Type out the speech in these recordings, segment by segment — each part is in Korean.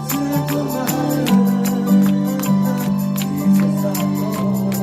슬픈 마음 이 세상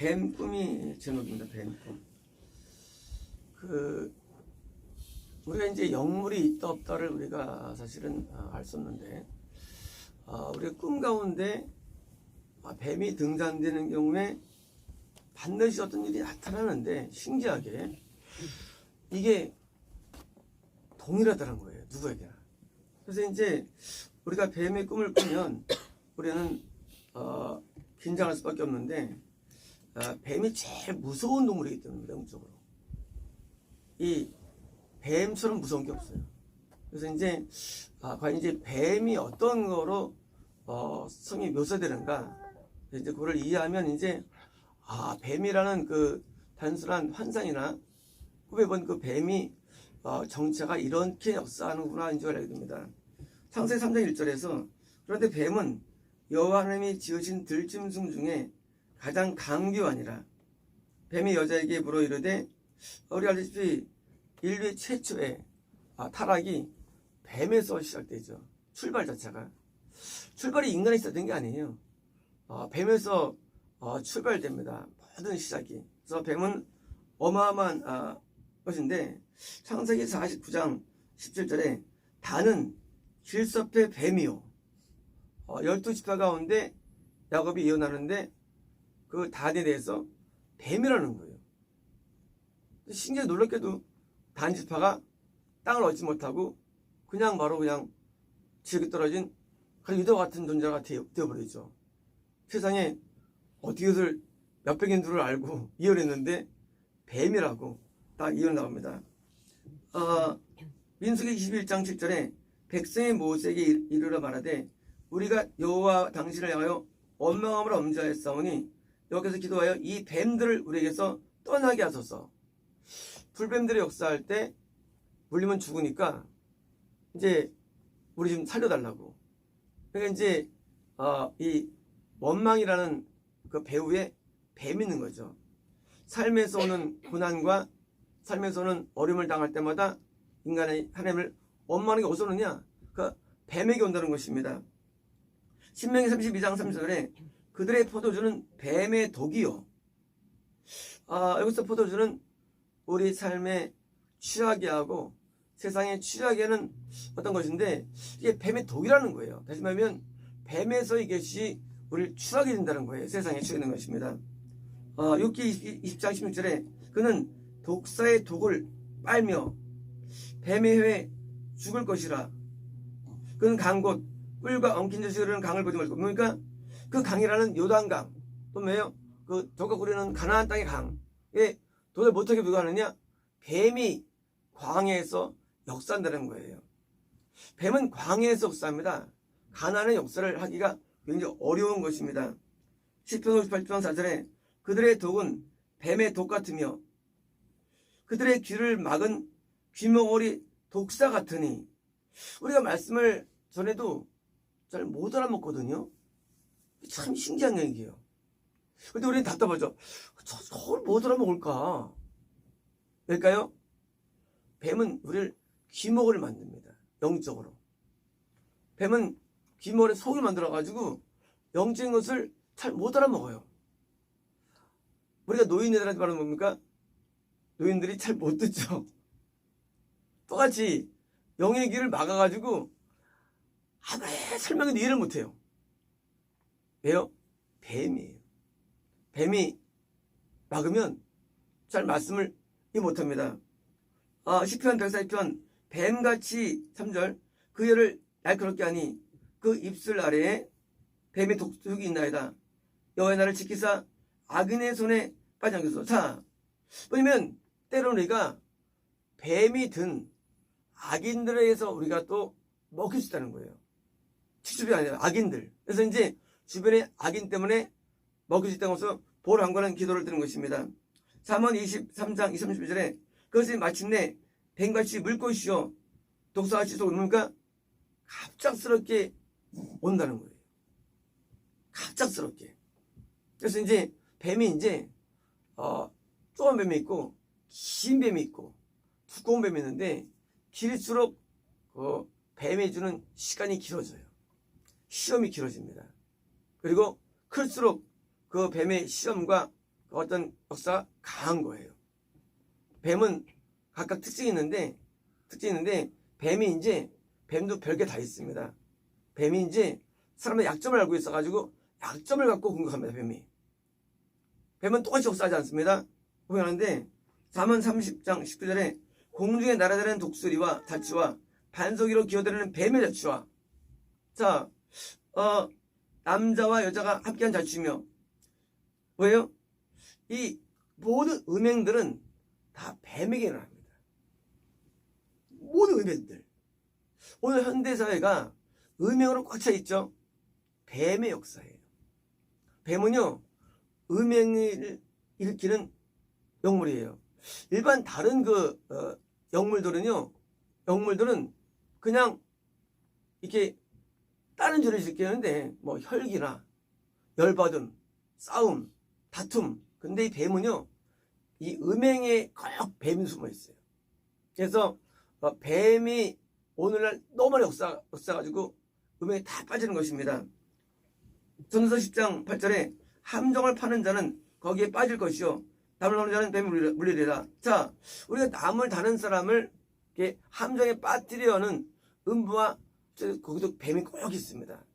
뱀 꿈이 제목입니다. 뱀 꿈. 우리가 이제 영물이 있다 없다를 우리가 사실은 알 수 없는데, 우리가 꿈 가운데 뱀이 등장되는 경우에 반드시 어떤 일이 나타나는데, 신기하게 이게 동일하다는 거예요. 누구에게나. 그래서 이제 우리가 뱀의 꿈을 꾸면 우리는 긴장할 수밖에 없는데, 뱀이 제일 무서운 동물이기 때문에 영적으로 이 뱀처럼 무서운 게 없어요. 그래서 이제 과연 이제 뱀이 어떤 거로 성이 묘사되는가, 이제 그거를 이해하면 이제 뱀이라는 그 단순한 환상이나 꿈에 본 그 뱀이 정체가 이렇게 역사하는구나 인지 알게 됩니다. 창세기 3장 1절에서 그런데 뱀은 여호와 하나님이 지으신 들짐승 중에 가장 강교하니라. 뱀이 여자에게 물어 이르되, 우리 알다시피 인류의 최초의 타락이 뱀에서 시작되죠. 출발 자체가. 출발이 인간이 시작된 게 아니에요. 뱀에서 출발됩니다. 모든 시작이. 그래서 뱀은 어마어마한 것인데, 창세기 49장 17절에 다는 길섭의 뱀이요. 12지파 가운데 야곱이 예언하는데 그 단에 대해서 뱀이라는 거예요. 신기하게 놀랍게도 단 지파가 땅을 얻지 못하고 그냥 바로 그냥 지역에 떨어진 유다 같은 존재가 되어버리죠. 세상에 어떻게 것을 몇백인 줄을 알고 예언했는데 뱀이라고 딱 예언 나옵니다. 민수기 21장 7절에 백성의 모세에게 이르러 말하되 우리가 여호와 당신을 향하여 원망함으로 엄지하였사오니 여기서 기도하여 이 뱀들을 우리에게서 떠나게 하소서. 불뱀들이 역사할 때 물리면 죽으니까 이제 우리 좀 살려달라고. 그러니까 이제 이 원망이라는 그 배후에 뱀이 있는 거죠. 삶에서 오는 고난과 삶에서 오는 어려움을 당할 때마다 인간의 하나님을 원망하는 게 어디서 오느냐? 그 뱀에게 온다는 것입니다. 신명기 32장 3절에 그들의 포도주는 뱀의 독이요. 여기서 포도주는 우리 삶에 취하게 하고 세상에 취하게 하는 어떤 것인데, 이게 뱀의 독이라는 거예요. 다시 말하면 뱀에서 이것이 우리를 취하게 된다는 거예요. 세상에 취하게 되는 것입니다. 욥기 20장 16절에 그는 독사의 독을 빨며 뱀의 혀에 죽을 것이라. 그는 강곳 꿀과 엉킨 젖이 흐르는 강을 보지 말고. 그러니까 그 강이라는 요단강, 또 뭐예요? 그 저가 우리는 가나안 땅의 강에 도저히 못하게 누가 하느냐? 뱀이 광야에서 역사한다는 거예요. 뱀은 광야에서 역사합니다. 가나안의 역사를 하기가 굉장히 어려운 것입니다. 시편 58편 4절에 그들의 독은 뱀의 독 같으며 그들의 귀를 막은 귀머거리 독사 같으니. 우리가 말씀을 전에도 잘 못 알아먹거든요. 참 신기한 얘기예요. 근데 우리는 답답하죠. 저걸 못 알아먹을까? 왜일까요? 뱀은 우리를 귀머거리를 만듭니다. 영적으로. 뱀은 귀머거리 속을 만들어가지고 영적인 것을 잘 못 알아먹어요. 우리가 노인들한테 말하는 뭡니까? 노인들이 잘 못 듣죠. 똑같이 영의 귀를 막아가지고 아무리 설명해도 이해를 못해요. 왜요? 뱀이에요. 뱀이 막으면 잘 말씀을 이해 못합니다. 시편 142편 뱀같이 3절 그 혀를 날카롭게 하니 그 입술 아래에 뱀의 독이 있나이다. 여호와의 나를 지키사 악인의 손에 빠지 않게 하소서. 자, 왜냐면 때로는 우리가 뱀이 든 악인들에 의해서 우리가 또 먹힐 수 있다는 거예요. 직접이 아니라 악인들. 그래서 이제 주변의 악인 때문에 먹힐 수 있다고 해서 보호를 기도를 드는 것입니다. 잠언 23장 22절에 그것이 마침내 뱀같이 물 것이요 독사같이 솟으니까 갑작스럽게 온다는 거예요. 갑작스럽게. 그래서 이제 뱀이 이제 조그만 뱀이 있고 긴 뱀이 있고 두꺼운 뱀이 있는데 길수록 뱀이 주는 시간이 길어져요. 시험이 길어집니다. 그리고 클수록 그 뱀의 시험과 어떤 역사가 강한 거예요. 뱀은 각각 특징이 있는데 뱀이 이제 뱀도 별게 다 있습니다. 뱀이 이제 사람의 약점을 알고 있어가지고 약점을 갖고 공격합니다. 뱀은 똑같이 역사하지 않습니다. 보면하는데 4만 30장 19절에 공중에 날아다니는 독수리와 자치와 반석이로 기어다니는 뱀의 자치와 자 남자와 여자가 함께한 자치며 왜요? 이 모든 음행들은 다 뱀에게 일어납니다. 모든 음행들. 오늘 현대사회가 음행으로 꽉 차 있죠. 뱀의 역사예요. 뱀은요 음행을 일으키는 영물이에요. 일반 다른 영물들은 그냥 이렇게 다른 죄를 일으키는데 뭐 혈기나 열받음, 싸움, 다툼. 근데 이 뱀은요 이 음행에 꼭 뱀이 숨어 있어요. 그래서 뱀이 오늘날 너무 많이 역사가지고 음행에 다 빠지는 것입니다. 전도서 10장 8절에 함정을 파는 자는 거기에 빠질 것이요 남을 다는 자는 뱀에 물리리라. 자, 우리가 남을 다는 사람을 이렇게 함정에 빠뜨리려는 음부와 거기도 뱀이 꼭 있습니다.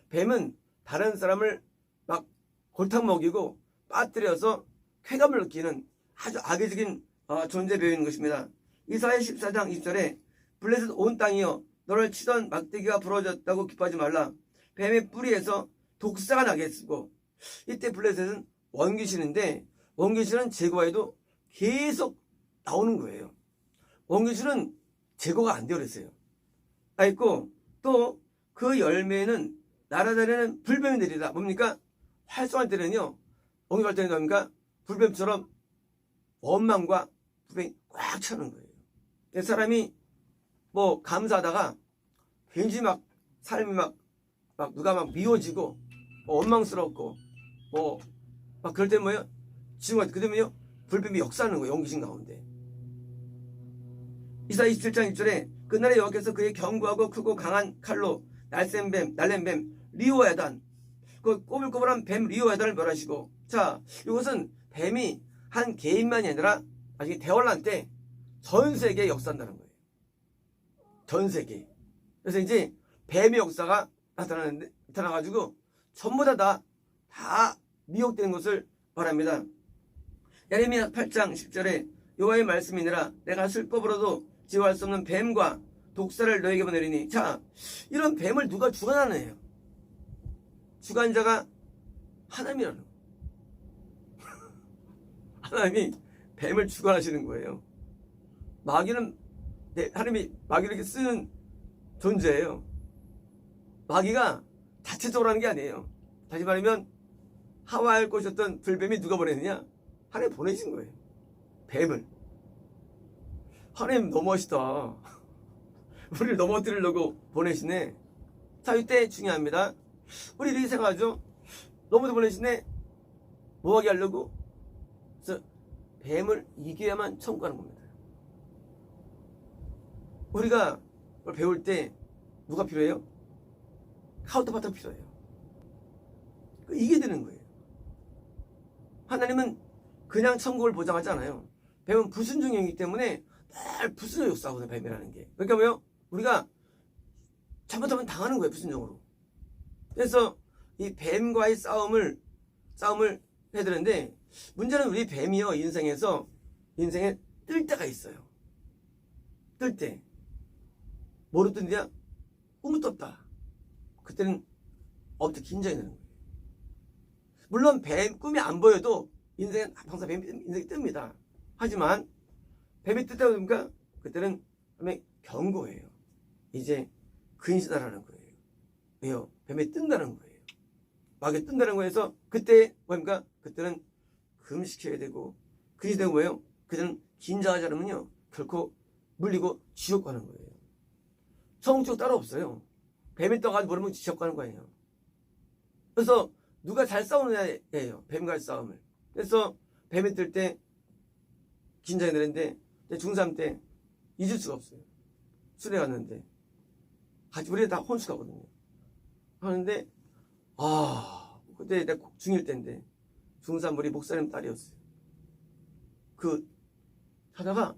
뱀은 다른 사람을 막 골탕 먹이고 빠뜨려서 쾌감을 느끼는 아주 악의적인 존재 배우인 것입니다. 이사야 14장 20절에 블레셋 온 땅이여 너를 치던 막대기가 부러졌다고 기뻐하지 말라. 뱀의 뿌리에서 독사가 나게 쓰고 이때 블레셋은 원귀신인데 원귀신은 제거해도 계속 나오는 거예요. 원귀신은 제거가 안 되어 그랬어요. 있고 또 그 열매는 날아다니는 불뱀들이다. 뭡니까? 활성할 때는요. 원귀 활동이 뭡니까? 불뱀처럼 원망과 불뱀이 꽉 차는 거예요. 사람이 뭐 감사하다가 괜히 막 삶이 막 누가 막 미워지고 원망스럽고 막 그럴 때 뭐예요? 지금 그러면요 불뱀이 역사하는 거예요. 용기신 가운데. 이사야 27장 1절에 그날에 여호와께서 그의 견고하고 크고 강한 칼로 날랜 뱀 리오야단 그 꼬불꼬불한 뱀 리오야단을 멸하시고 자 이것은 뱀이 한 개인만이 아니라 나중에 대환란 때 전 세계에 역사한다는 거예요. 전 세계. 그래서 이제 뱀의 역사가 나타나가지고 전부 다 미혹되는 것을 말합니다. 예레미야 8장 10절에 여호와의 말씀이니라 내가 술법으로도 지워할 수 없는 뱀과 독사를 너에게 보내리니 자 이런 뱀을 누가 주관하느냐 주관자가 하나님이라는 거예요. 하나님이 뱀을 주관하시는 거예요. 마귀는 하나님이 마귀를 이렇게 쓰는 존재예요. 마귀가 자체적으로 하는 게 아니에요. 다시 말하면 하와할 것이었던 불뱀이 누가 보냈느냐? 하나님 보내신 거예요. 뱀을. 하나님 너무 멋있다. 우리를 넘어뜨리려고 보내시네. 자, 이때 중요합니다. 우리 이렇게 생각하죠? 너무도 보내시네. 뭐하게 하려고? 그래서 뱀을 이겨야만 천국 가는 겁니다. 우리가 배울 때 누가 필요해요? 카운터파트가 필요해요. 이게 되는 거예요. 하나님은 그냥 천국을 보장하지 않아요. 뱀은 불순종이기 때문에 늘 불순종 역사하거든요. 뱀이라는 게. 그러니까 뭐요? 우리가 잘못하면 당하는 거예요. 불순종으로. 그래서 이 뱀과의 싸움을 해야 되는데 문제는 우리 뱀이요. 인생에 뜰 때가 있어요. 뜰 때. 뭐로 뜬냐? 꿈을 떴다. 그때는 어떻게 긴장이 되는 거예요. 물론 뱀 꿈이 안 보여도 인생은 항상 인생이 뜹니다. 하지만 뱀이 뜰 때가 뭡니까? 그때는 뱀의 경고예요. 이제 근시다라는 거예요. 왜요? 뱀이 뜬다는 거예요. 막에 뜬다는 거에서 그때 뭡니까? 그때는 금식해야 되고 그게 되고 뭐예요? 그때는 긴장하지 않으면요 결코 물리고 지옥 가는 거예요. 성적 따로 없어요. 뱀이 떠가지고 모르면 지옥 가는 거 아니에요. 그래서 누가 잘 싸우느냐예요. 뱀과의 싸움을. 그래서 뱀이 뜰 때 긴장이 되는데 중3 때 잊을 수가 없어요. 술에 갔는데 같이 우리 다 혼수 가거든요. 하는데 그때 내가 중1 때인데 중산부리 목사님 딸이었어요. 그 하다가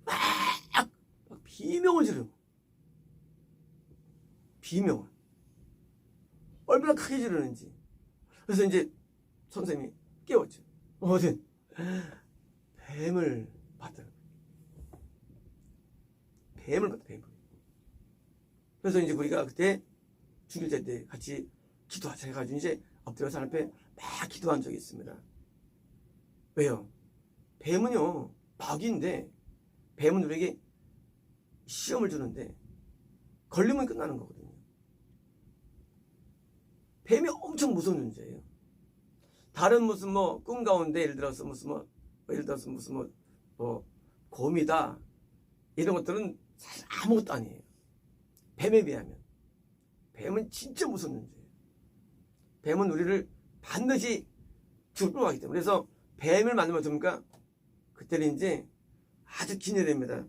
막 비명을 지르고, 비명을 얼마나 크게 지르는지. 그래서 이제 선생님이 깨웠죠. 어든 뱀을 봤더라고요. 뱀을 봤다, 뱀을. 그래서 이제 우리가 그때 중일제 때 같이 기도하자 해가지고 이제 엎드려서 하나님 앞에 막 기도한 적이 있습니다. 왜요? 뱀은요, 마귀인데, 뱀은 우리에게 시험을 주는데, 걸리면 끝나는 거거든요. 뱀이 엄청 무서운 존재예요. 다른 무슨 뭐, 꿈 가운데 예를 들어서 무슨 곰이다. 이런 것들은 사실 아무것도 아니에요. 뱀에 비하면. 뱀은 진짜 무서운 존재예요. 뱀은 우리를 반드시 죽을하기 때문에. 그래서 뱀을 만나면 어떻습니까? 그때는 이제 아주 기념됩니다.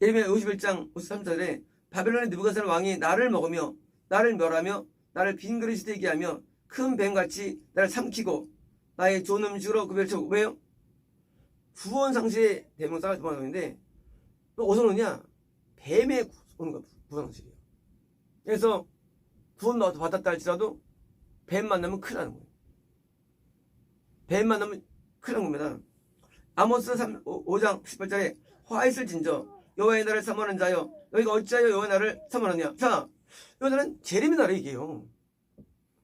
예레미야 51장 53절에 바벨론의 느부갓네살 왕이 나를 먹으며 나를 멸하며 나를 빈 그릇이 되게 하며 큰 뱀같이 나를 삼키고 나의 좋은 음식으로 구별쳐. 왜요? 구원상실의 대명사가 구원상실인데 또 어디서 오느냐? 뱀에 오는 거 구원상실이에요. 그래서 구원 받았다 할지라도 뱀 만나면 큰일 나는 거예요. 뱀 만나면 큰일 나는 겁니다. 아모스 5장 18절에 화 있을 진저 여호와의 나라를 사모하는 자여 너희가 어찌하여 여호와의 나라를 사모하느냐. 자, 여호와의 나라는 재림의 나라 얘기해요.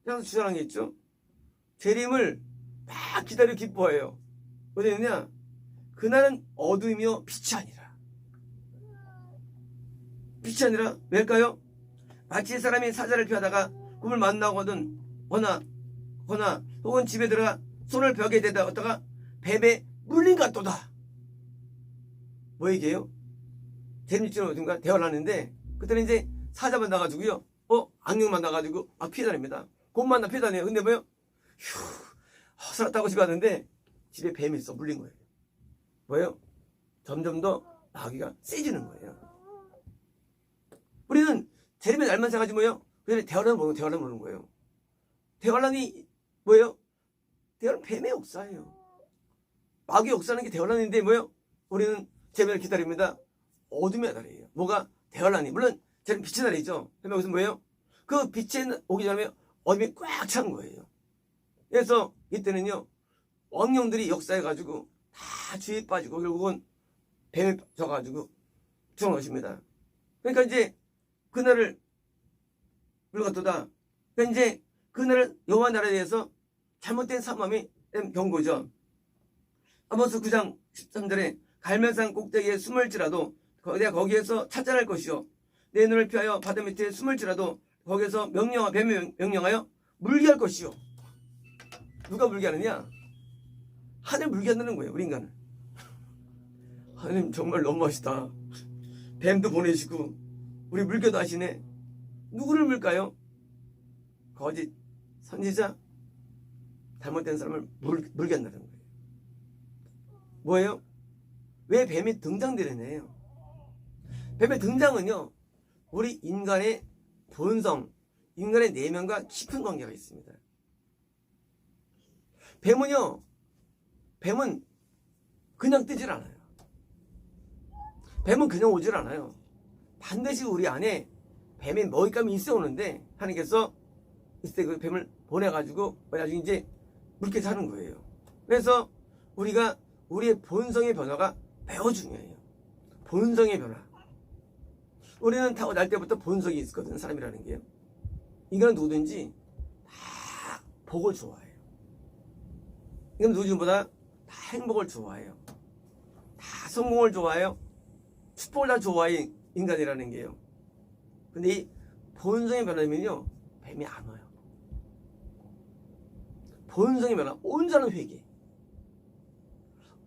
그래서 주장한 게 있죠. 재림을 막 기다려 기뻐해요. 어디 있느냐? 그날은 어둠이며 빛이 아니라. 빛이 아니라 왜일까요? 마치 사람이 사자를 피하다가 꿈을 만나거든 거나 혹은 집에 들어가 손을 벽에 대다 어다가 뱀에 물린 것 같도다. 뭐 얘기해요? 재밌지는 어딘가 대화를 하는데 그때는 이제 사자 만나가지고요. 악령 만나가지고 피해 다닙니다. 곰 만나 피해 다녀요. 근데 뭐요? 살았다고 집에 왔는데 집에 뱀이 있어 물린 거예요. 뭐예요? 점점 더 마귀가 세지는 거예요. 우리는 재림의 날만 생각하지 뭐예요? 그냥 대화를 모르는 거예요. 대화란이 뭐예요? 대화란 뱀의 역사예요. 마귀의 역사는 게 대화란인데 뭐예요? 우리는 재림을 기다립니다. 어둠의 날이에요. 뭐가? 대화란이. 물론 재림 빛의 날이죠. 그러면 여기서 뭐예요? 그 빛이 오기 전에 어둠이 꽉 찬 거예요. 그래서 이때는요 왕령들이 역사해가지고 다 주의에 빠지고 결국은 뱀에 져가지고 죽은 것입니다. 그러니까 이제 그날을 물어갔도다. 그러니까 이제 그날을 여호와 나라에 대해서 잘못된 사모함이 경고죠. 아모스 9장 13절에 갈멜산 꼭대기에 숨을지라도 내가 거기에서 찾아낼 것이요 내 눈을 피하여 바다 밑에 숨을지라도 거기에서 뱀에 명령하여 물게 할 것이요. 누가 물게 하느냐? 하늘 물게 한다는 거예요. 우리 인간을. 하나님 정말 너무 멋있다. 뱀도 보내시고 우리 물게도 하시네. 누구를 물까요? 거짓 선지자, 잘못된 사람을 물게 한다는 거예요. 뭐예요? 왜 뱀이 등장되느냐예요. 뱀의 등장은요 우리 인간의 본성, 인간의 내면과 깊은 관계가 있습니다. 뱀은 그냥 뜨질 않아요. 뱀은 그냥 오질 않아요. 반드시 우리 안에 뱀의 먹잇감이 있어 오는데 하나님께서 이때 그 뱀을 보내가지고 나중에 이제 물게 하는 거예요. 그래서 우리가 우리의 본성의 변화가 매우 중요해요. 본성의 변화. 우리는 타고날 때부터 본성이 있거든, 사람이라는 게요. 인간은 누구든지 다 복을 좋아해요. 인간은 누구보다 다 행복을 좋아해요. 다 성공을 좋아해요. 축복을 다 좋아해, 인간이라는 게요. 근데 이 본성의 변화면요, 뱀이 안 와요. 본성의 변화, 온전한 회개.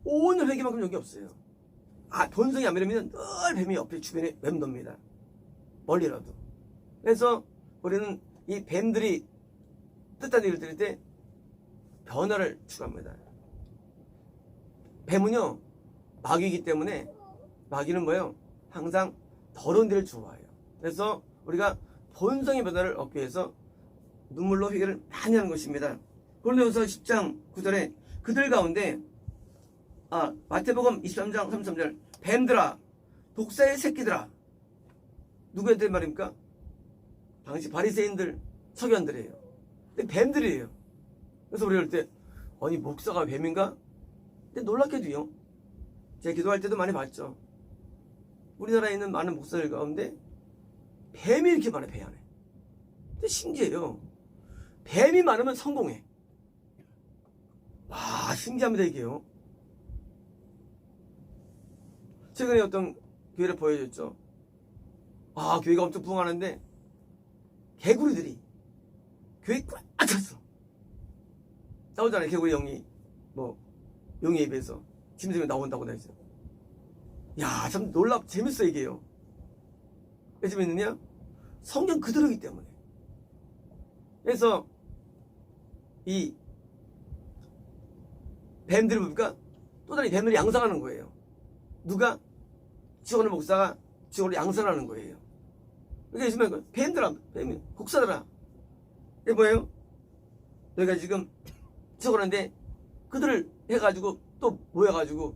오늘 회개만큼 여기 없어요. 본성이 안 변하면 늘 뱀이 옆에 주변에 맴돕니다. 멀리라도. 그래서 우리는 이 뱀들이 뜻한 일을 들을 때 변화를 추구합니다. 뱀은요, 마귀이기 때문에 마귀는 뭐예요? 항상 더러운 데를 좋아해요. 그래서 우리가 본성의 변화를 얻기 위해서 눈물로 회개를 많이 하는 것입니다. 고린도전서 10장 9절에 그들 가운데 마태복음 23장 33절 뱀들아 독사의 새끼들아 누구한테 말입니까? 당시 바리새인들 서기관들이에요. 근데 뱀들이에요. 그래서 우리 그럴 때 아니 목사가 뱀인가? 근데 놀랍게도요. 제가 기도할 때도 많이 봤죠. 우리나라에 있는 많은 목사들 가운데 뱀이 이렇게 많아요. 배 안에. 근데 신기해요. 뱀이 많으면 성공해. 와 신기합니다 이게요. 최근에 어떤 교회를 보여줬죠. 교회가 엄청 부흥하는데 개구리들이 교회 꽉 찼어. 나오잖아요. 개구리 영이 용의 입에서 짐승이 나온다고 그러죠. 야, 참 재밌어 이게요. 왜 재밌느냐? 성경 그대로이기 때문에. 그래서 이 뱀들이 뭡니까? 또 다른 뱀들이 양상하는 거예요. 누가? 지원의 목사가 지원을 양산하는 거예요. 그러니까 요즘에 뱀들아, 뱀이 국사들아. 이게 뭐예요? 너희가 지금 적어놨는데 그들을 해가지고 또 모여가지고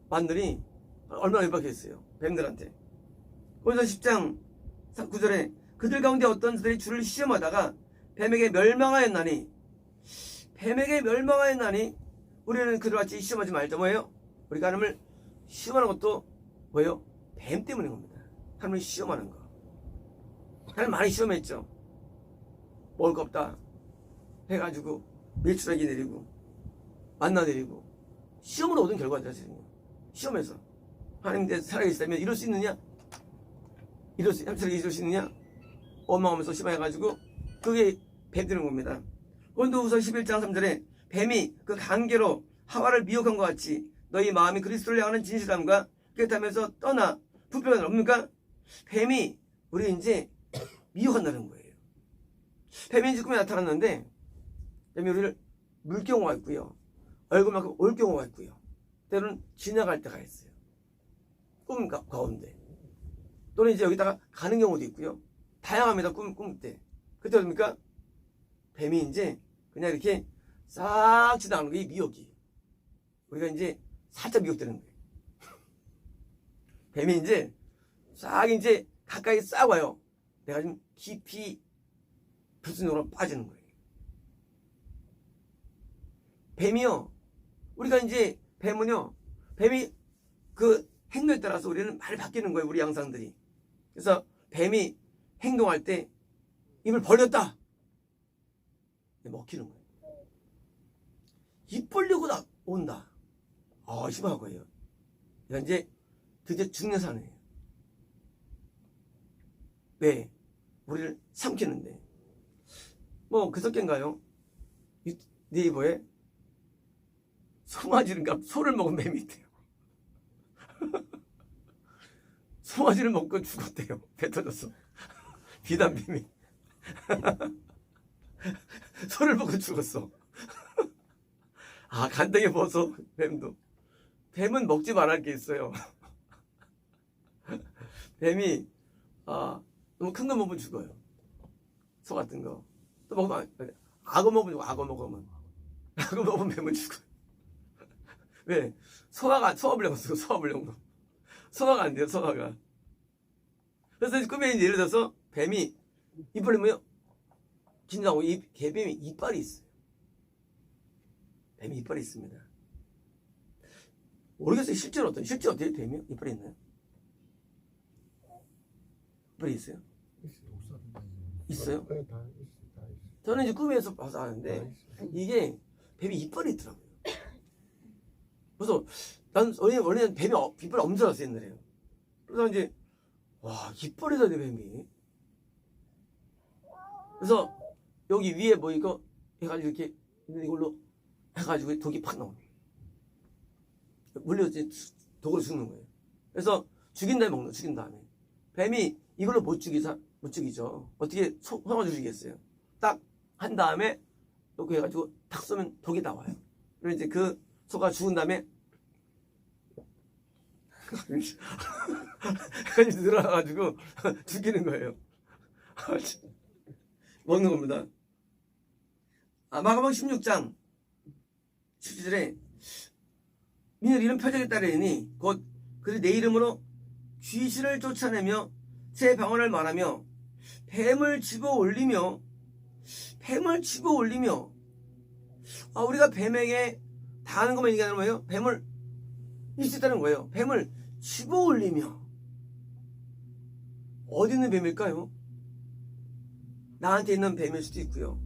만들이 얼마나 협박했어요. 뱀들한테. 고린도서 10장 9절에 그들 가운데 어떤 자들이 주를 시험하다가 뱀에게 멸망하였나니 우리는 그들같이 시험하지 말자. 뭐예요? 우리가 하나님을 시험하는 것도 뭐예요? 뱀 때문인 겁니다. 하나님을 시험하는 거. 하나님 많이 시험했죠. 먹을 거 없다 해가지고 밀수라기 내리고 만나 내리고 시험으로 얻은 결과들이거든요. 시험에서 하나님 내 살아계시다면 이룰 수 있느냐? 이룰 수 있느냐? 원망하면서 시험해가지고 그게 뱀 되는 겁니다. 고린도후서 11장 3절에 뱀이 그 관계로 하와를 미혹한 것 같이 너희 마음이 그리스도를 향하는 진실함과 깨닫면서 떠나 부패가 없는가? 뱀이 우리 이제 미혹한다는 거예요. 뱀이 이제 꿈에 나타났는데 뱀이 우리를 물 경우가 있고요. 얼굴만큼 올 경우가 있고요. 때로는 지나갈 때가 있어요. 꿈 가운데. 또는 이제 여기다가 가는 경우도 있고요. 다양합니다. 꿈 때. 그때 뭡니까? 뱀이 이제 그냥 이렇게 싹 지나가는 게 미혹이에요. 우리가 이제 살짝 미혹되는 거예요. 뱀이 이제 싹 이제 가까이 싹 와요. 내가 좀 깊이 불순으로 빠지는 거예요. 뱀이요. 우리가 이제 뱀이 그 행동에 따라서 우리는 많이 바뀌는 거예요. 우리 양상들이. 그래서 뱀이 행동할 때 입을 벌렸다. 먹히는 거예요. 입 벌리고 온다. 심한 거예요. 그러니까 이제 드디어 죽는 산이에요. 왜? 우리를 삼키는데. 그저께인가요? 네이버에 송아지인가 소를 먹은 뱀이 있대요. 송아지를 먹고 죽었대요. 배 터졌어. 비단뱀이. 소를 먹고 죽었어. 간등에 먹어서 뱀도. 뱀은 먹지 말할 게 있어요. 뱀이 너무 큰 거 먹으면 죽어요. 소 같은 거. 또 먹으면 악어 먹으면 뱀은 죽어요. 왜? 소화불량 쓰고 소화불량. 소화가 안 돼요. 소화가. 그래서 꿈에 예를 들어서 뱀이 입 벌리면 긴장하고 개뱀이 이빨이 있어요. 뱀이 이빨이 있습니다. 모르겠어요. 실제 어떻게 뱀이 이빨이 있나요? 이빨이 있어요? 있어요? 저는 이제 꿈에서 봐서 아는데 이게 뱀이 이빨이 있더라고요. 그래서 난 원래는 뱀이 이빨이 엄청 났어요. 옛날에요. 그래서 이제 이빨이다 내 뱀이. 그래서 여기 위에 이거 해가지고 이렇게 이걸로 해가지고 독이 팍 나오네. 물려 독으로 죽는 거예요. 그래서 죽인 다음에 뱀이 이걸로 못 죽이죠. 어떻게 송아지 죽이겠어요? 딱 한 다음에 이렇게 해가지고 탁 쏘면 독이 나와요. 그리고 이제 그 소가 죽은 다음에 늘어나가지고 죽이는 거예요. 먹는 겁니다. 마가복음 16장 17절에 민을 이런 표적에 따르니 곧 그들이 내 이름으로 귀신을 쫓아내며 제 방언을 말하며 뱀을 집어 올리며 우리가 뱀에게 당하는 것만 얘기하는 거예요. 뱀을 일수 있다는 거예요. 뱀을 집어 올리며. 어디 있는 뱀일까요? 나한테 있는 뱀일 수도 있고요.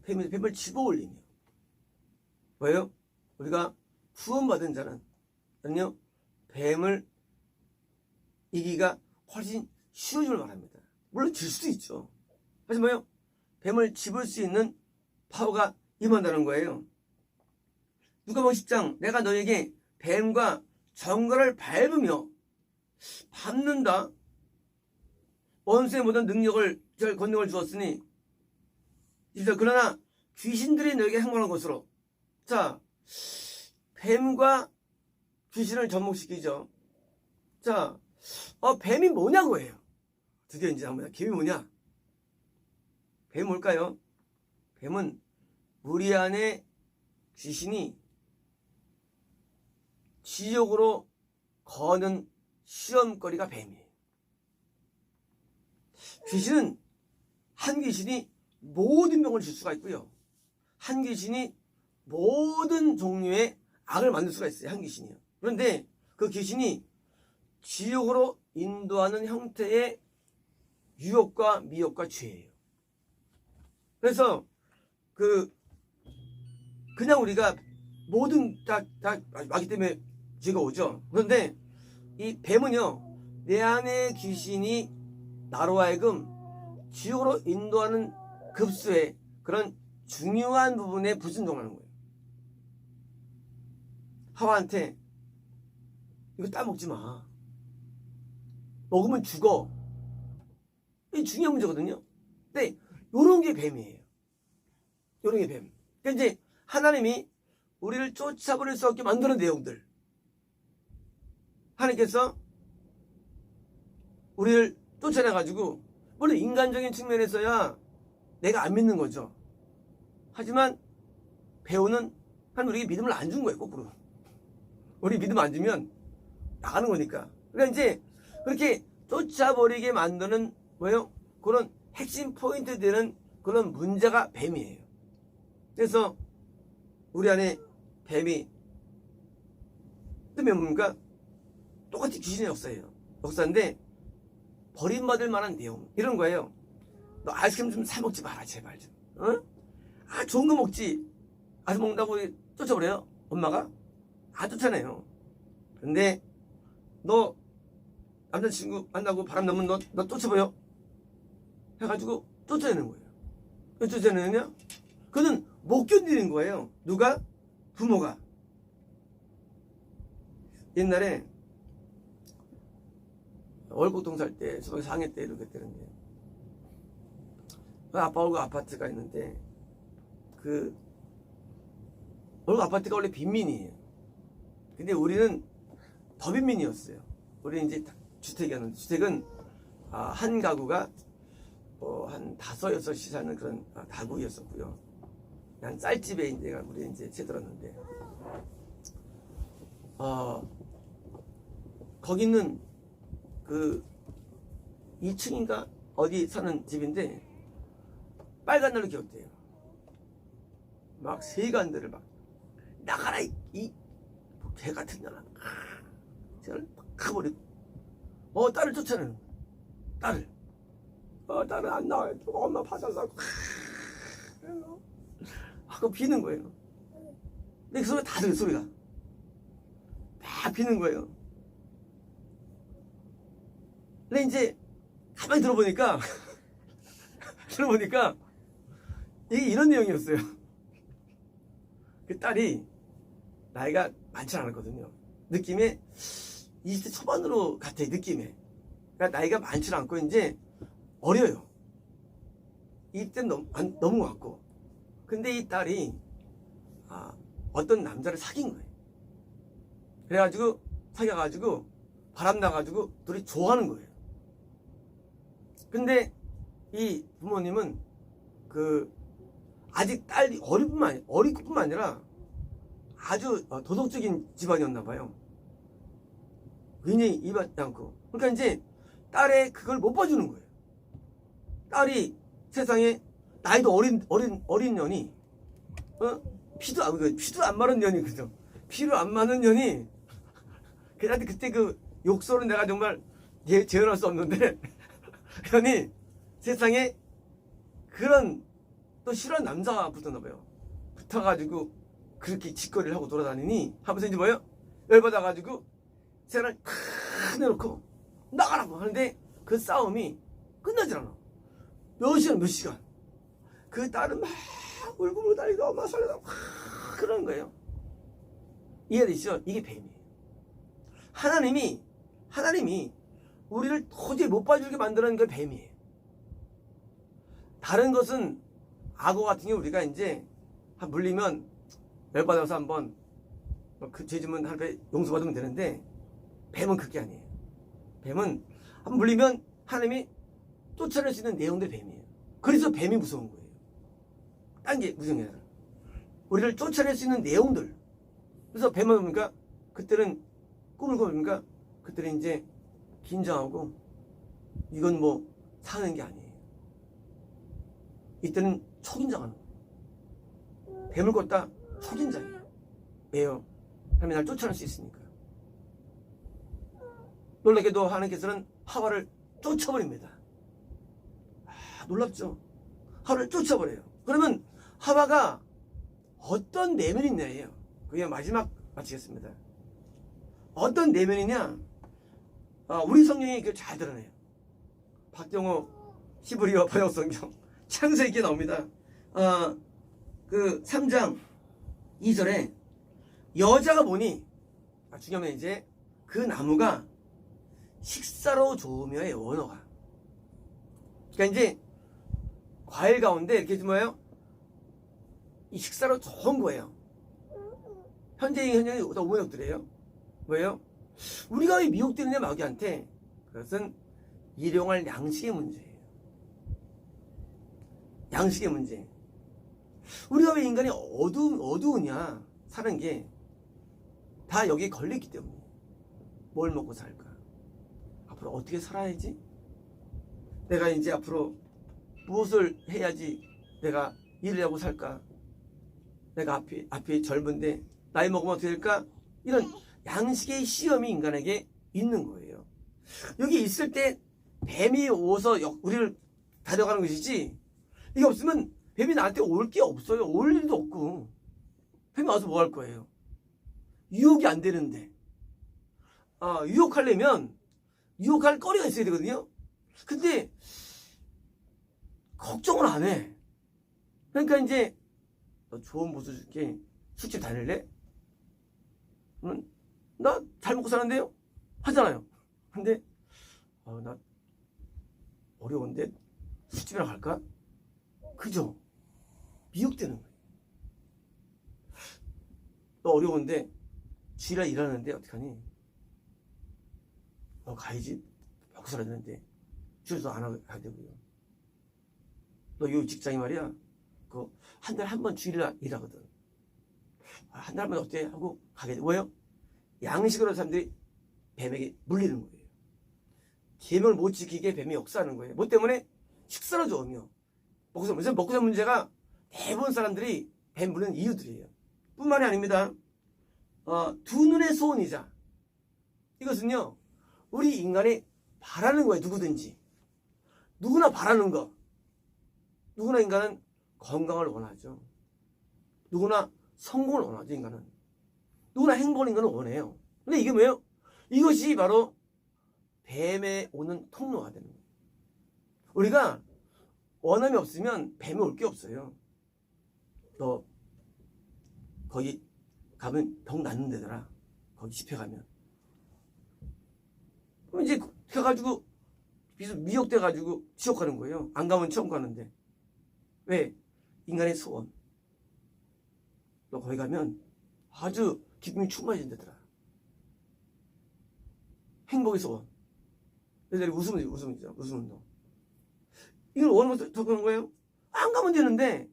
뱀을 집어 올리며. 뭐예요? 우리가 구원받은 자는 아니요, 뱀을 이기가 훨씬 쉬운 줄 말합니다. 물론 질 수도 있죠. 하지만 뭐예요? 뱀을 집을 수 있는 파워가 임한다는 거예요. 누가복음 10장 내가 너에게 뱀과 정갈을 밟으며 밟는다. 원수의 모든 능력을 권능을 주었으니 그러나 귀신들이 너에게 행복한 것으로. 자, 뱀과 귀신을 접목시키죠. 자, 뱀이 뭐냐고 해요. 드디어 이제 한번 뱀이 뭐냐? 뱀이 뭘까요? 뱀은 우리 안에 귀신이 지옥으로 거는 시험거리가 뱀이에요. 귀신은 한 귀신이 모든 병을 줄 수가 있고요. 한 귀신이 모든 종류의 악을 만들 수가 있어요. 한 귀신이요. 그런데 그 귀신이 지옥으로 인도하는 형태의 유혹과 미혹과 죄예요. 그래서 그냥 우리가 모든 다 마귀 때문에 죄가 오죠. 그런데 이 뱀은요, 내 안에 귀신이 나로 하여금 지옥으로 인도하는 급수의 그런 중요한 부분에 불순종하는 거예요. 하와한테 이거 따먹지 마. 먹으면 죽어. 이게 중요한 문제거든요. 근데 요런 게 뱀이에요. 요런 게 뱀. 그러니까 이제 하나님이 우리를 쫓아버릴 수 없게 만드는 내용들. 하나님께서 우리를 쫓아내가지고, 물론 인간적인 측면에서야 내가 안 믿는 거죠. 하지만 배우는 하나님 우리에게 믿음을 안 준 거예요. 거꾸로. 우리 믿음 안 주면 나가는 거니까. 그러니까 이제 그렇게 쫓아버리게 만드는 뭐예요? 그런 핵심 포인트 되는 그런 문제가 뱀이에요. 그래서 우리 안에 뱀이 뜨면 뭡니까? 똑같이 귀신의 역사예요. 역사인데 버림받을 만한 내용 이런 거예요. 너 아이스크림 좀 사 먹지 마라 제발 좀. 어? 좋은 거 먹지. 아이스 먹는다고 쫓아버려요? 엄마가? 쫓아내요. 근데 너 남자친구 만나고 바람 넣으면 너 쫓아버려? 해가지고 쫓아내는 거예요. 왜 쫓아내느냐? 그는 못 견디는 거예요. 누가? 부모가. 옛날에 월곡동 살 때, 수박 4학년 때 이렇게 되는데, 아빠하고 아파트가 있는데, 월곡 아파트가 원래 빈민이에요. 근데 우리는 더 빈민이었어요. 우리는 이제 주택이었는데, 주택은 한 가구가 한 5, 6이 사는 그런 다구였었고요. 한 쌀집에 이제 우리 이제 채들었는데, 거기는 2층인가 어디 사는 집인데 빨간 날로 기억돼요. 막 세간들을 막 나가라 이 개 같은 년아. 저를 막 가버리고 딸을 쫓아내는 딸을. 딸은 안 나와요. 엄마 봐달라고. 하고 비는 거예요. 근데 그 소리가 다 들려, 소리가. 막 비는 거예요. 근데 이제 가만히 들어보니까 이게 이런 내용이었어요. 그 딸이 나이가 많지 않았거든요. 느낌에 20대 초반으로 같아, 느낌에. 그러니까 나이가 많지 않고 이제 어려요. 20대는 넘은 것 같고. 근데 이 딸이 어떤 남자를 사귄 거예요. 그래가지고 사귀어가지고 바람 나가지고 둘이 좋아하는 거예요. 근데 이 부모님은 아직 딸이 어릴 뿐만 아니라 아주 도덕적인 집안이었나 봐요. 굉장히 입하지 않고. 그러니까 이제 딸의 그걸 못 봐주는 거예요. 딸이 세상에 나이도 어린 년이 피도 안 마른 년이 그죠? 피를 안 마른 년이 걔한테 그때 그 욕설은 내가 정말 재현할 수 없는데 년이 세상에 그런 또 싫어하는 남자가 붙었나 봐요. 붙어가지고 그렇게 짓거리를 하고 돌아다니니 하면서 이제 뭐예요? 열받아가지고 세상을 큰 내놓고 나가라고 하는데 그 싸움이 끝나질 않아. 몇 시간 그 딸은 막 울고 다니고 엄마 살려달라고 막 그러는 거예요. 이해되시죠? 이게 뱀이에요. 하나님이 우리를 도저히 못 봐주게 만드는 게 뱀이에요. 다른 것은 악어 같은 경우 우리가 이제 한 물리면 열받아서 한번 그 죄지면 하나님께 용서받으면 되는데 뱀은 그게 아니에요. 뱀은 한 물리면 하나님이 쫓아낼 수 있는 내용들이 뱀이에요. 그래서 뱀이 무서운 거예요. 딴 게 무서운 게 아니라 우리를 쫓아낼 수 있는 내용들. 그래서 뱀은 뭡니까? 그때는 꿈을 꿔봅니까? 그때는 이제 긴장하고 이건 뭐 사는 게 아니에요. 이때는 초긴장하는 거예요. 뱀을 꿨다 초긴장이에요. 왜요? 하나님이 날 쫓아낼 수 있으니까. 놀랍게도 하나님께서는 하와를 쫓아버립니다. 놀랍죠? 하와를 쫓아버려요. 그러면 하와가 어떤 내면이 있냐예요. 그게 마지막 마치겠습니다. 어떤 내면이냐? 우리 성경이 그걸 잘 드러내요. 박경호 히브리어 번역성경 창세기에 나옵니다. 그 3장 2절에 여자가 보니 중요한 건 이제 그 나무가 식사로 좋으며의 원어가. 그러니까 이제 과일 가운데 이렇게 뭐예요? 이 식사로 좋은 거예요. 현재의 오해역들이에요. 뭐예요? 우리가 왜 미혹되느냐 마귀한테. 그것은 일용할 양식의 문제예요. 양식의 문제. 우리가 왜 인간이 어두우냐 사는 게 다 여기에 걸렸기 때문에. 뭘 먹고 살까? 앞으로 어떻게 살아야지? 내가 이제 앞으로 무엇을 해야지 내가 일을 하고 살까? 내가 앞이 젊은데 나이 먹으면 어떻게 될까? 이런 양식의 시험이 인간에게 있는 거예요. 여기 있을 때 뱀이 오서 우리를 다려가는 것이지, 이게 없으면 뱀이 나한테 올 게 없어요. 올 일도 없고. 뱀이 와서 뭐 할 거예요? 유혹이 안 되는데. 유혹하려면 유혹할 거리가 있어야 되거든요. 근데 걱정을 안 해. 그러니까 이제 너 좋은 모습 줄게. 술집 다닐래? 나 잘 먹고 사는데요? 하잖아요. 근데 나 어려운데 술집이나 갈까? 그죠? 미혹되는 거예요. 너 어려운데 주일날 일하는데 어떡하니? 너 가야지. 먹고 살아야 되는데 주일도 안 가야 되고요. 너 요 직장이 말이야, 그 한 달에 한 번 주일날 일하거든. 한 달만 어때? 하고 가게 돼. 왜요? 양식으로 사람들이 뱀에게 물리는 거예요. 계명을 못 지키게 뱀이 역사하는 거예요. 뭐 때문에? 식사로 좋으며 먹고 살 문제가 대부분 사람들이 뱀 물리는 이유들이에요. 뿐만이 아닙니다. 두 눈의 소원이자 이것은요, 우리 인간이 바라는 거예요. 누구든지 누구나 바라는 거. 누구나 인간은 건강을 원하죠. 누구나 성공을 원하죠. 인간은 누구나 행복한 인간은 원해요. 근데 이게 뭐예요? 이것이 바로 뱀에 오는 통로가 되는 거예요. 우리가 원함이 없으면 뱀이 올 게 없어요. 너 거기 가면 병 낫는 데더라. 거기 집회 가면. 그럼 이제 가가지고 미혹돼가지고 지옥 가는 거예요. 안 가면 처음 가는데. 왜? 인간의 소원. 너 거기 가면 아주 기쁨이 충만해진다더라. 행복의 소원. 그래서 웃음이죠. 웃음 운동. 이걸 원하면서 더 그런 거예요? 안 가면 되는데,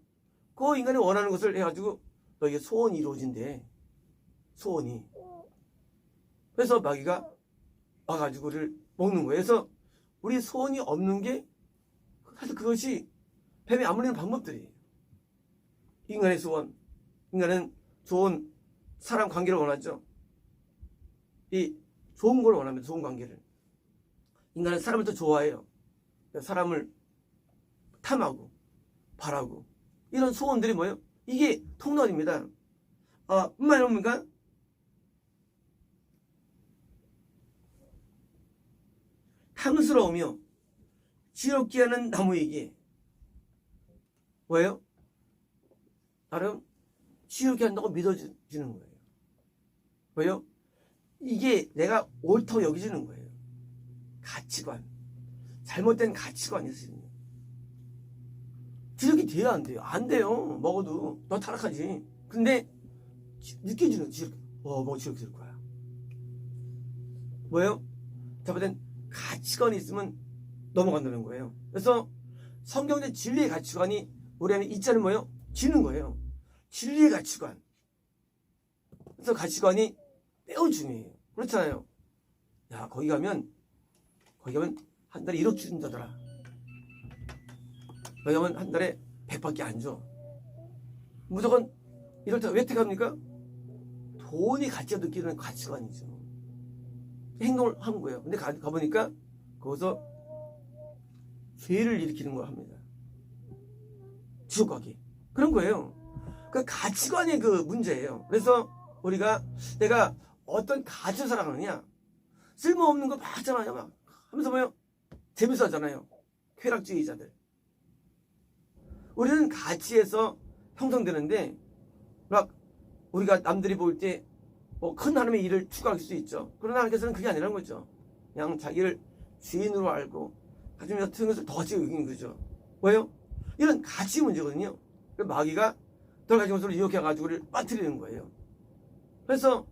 그 인간이 원하는 것을 해가지고 너에게 소원이 이루어진대. 소원이. 그래서 마귀가 와가지고 우리를 먹는 거예요. 그래서 우리 소원이 없는 게 사실 그것이 뱀이 아무리는 방법들이에요. 인간의 소원. 인간은 좋은 사람 관계를 원하죠. 이 좋은 걸 원합니다. 좋은 관계를. 인간은 사람을 더 좋아해요. 사람을 탐하고 바라고 이런 소원들이 뭐예요? 이게 통로입니다. 무슨 말입니까? 탐스러우며 지럽게 하는 나무에게 뭐예요? 나름 지럽게 한다고 믿어지는 거예요. 왜요? 이게 내가 옳다고 여기지는 거예요. 가치관. 잘못된 가치관이 있으시거든요. 지력이 돼야 안 돼요. 안 돼요. 먹어도 너 타락하지. 근데 느껴지는 지력. 뭐 지력 될 거야. 뭐예요? 잘못된 가치관이 있으면 넘어간다는 거예요. 그래서 성경의 진리의 가치관이 우리 안에 있자는 뭐예요? 지는 거예요. 진리의 가치관. 그래서 가치관이 매우 중요해요. 그렇잖아요. 야, 거기 가면 한 달에 1억 준다더라. 거기 가면 한 달에 100밖에 안 줘. 무조건 이럴 때 왜 택합니까? 돈이 가치가 느끼는 가치관이죠. 행동을 한 거예요. 근데 가보니까 거기서 죄를 일으키는 걸 합니다. 지옥 가기. 그런 거예요. 그 가치관의 그 문제예요. 그래서 우리가 내가 어떤 가치를 살아가느냐. 쓸모없는 거 막 하잖아요. 막 하면서 뭐요? 재밌어 하잖아요. 쾌락주의자들. 우리는 가치에서 형성되는데 막 우리가 남들이 볼 때 뭐 큰 하나님의 일을 추구할 수 있죠. 그러나 하나님께서는 그게 아니라는 거죠. 그냥 자기를 주인으로 알고 가진 같은 것을 더 가치가 여기는 거죠. 왜요? 이런 가치 문제거든요. 마귀가 덜 가진 것으로 유혹해가지고 우리를 빠뜨리는 거예요. 그래서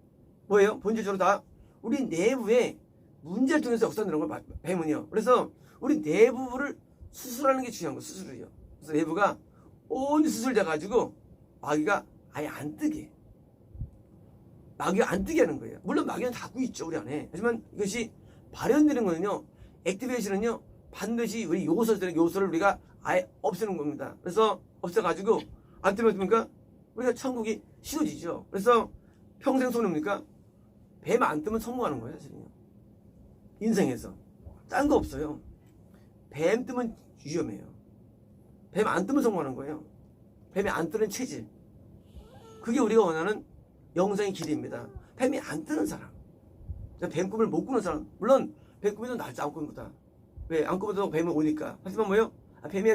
뭐예요? 본질적으로 다 우리 내부에 문제를 통해서 역사하는 걸 뱀은요. 그래서 우리 내부를 수술하는 게 중요한 거예요. 수술을요. 그래서 내부가 온전히 수술돼가지고 마귀가 아예 안 뜨게. 마귀가 안 뜨게 하는 거예요. 물론 마귀는 닫고 있죠. 우리 안에. 하지만 이것이 발현되는 거는요. 액티베이션은요. 반드시 우리 요소를 우리가 아예 없애는 겁니다. 그래서 없애가지고 안 뜨면 어떻습니까? 우리가 천국이 쉬워지죠. 그래서 평생 손해입니까? 뱀 안 뜨면 성공하는 거예요. 사실은요. 인생에서. 딴 거 없어요. 뱀 뜨면 위험해요. 뱀 안 뜨면 성공하는 거예요. 뱀이 안 뜨는 체질. 그게 우리가 원하는 영생의 길입니다. 뱀이 안 뜨는 사람. 뱀 꿈을 못 꾸는 사람. 물론 뱀 꿈에도 날지 안 꾸는거다. 왜? 안 꾸어도 뱀은 오니까. 하지만 뭐예요? 뱀이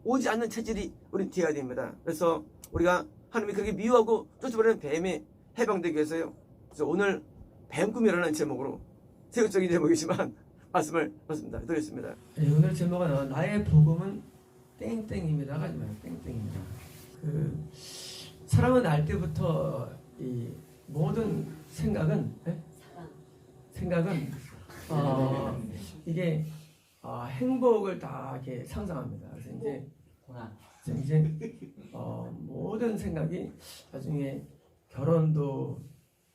오지 않는 체질이 우리 되어야 됩니다. 그래서 우리가 하나님이 그렇게 미워하고 쫓아버리는 뱀에 해방되기 위해서요. 그래서 오늘 뱀 꿈이라는 제목으로 세속적인 제목이지만 말씀을 드리겠습니다. 네, 오늘 제목은 나의 복음은 땡땡입니다. 하지 마요. 땡땡입니다. 사람은 날 때부터 이 모든 생각은 이게 행복을 다 이렇게 상상합니다. 그래서 이제 모든 생각이 나중에 결혼도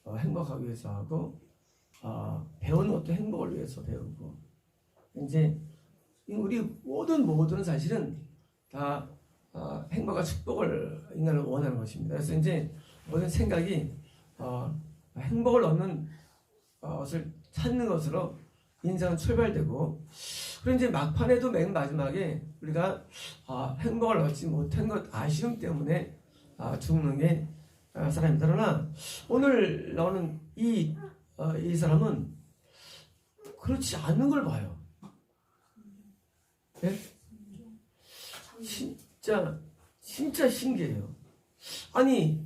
행복하기 위해서 하고 배우는 것도 행복을 위해서 배우고 이제 우리 모든 사실은 다 행복과 축복을 인간을 원하는 것입니다. 그래서 이제 모든 생각이 행복을 얻는 것을 찾는 것으로 인생은 출발되고 그리고 이제 막판에도 맨 마지막에 우리가 행복을 얻지 못한 것 아쉬움 때문에 죽는 게 사람입니다. 그러나 오늘 나오는 이 사람은 그렇지 않는 걸 봐요. 네? 진짜 신기해요. 아니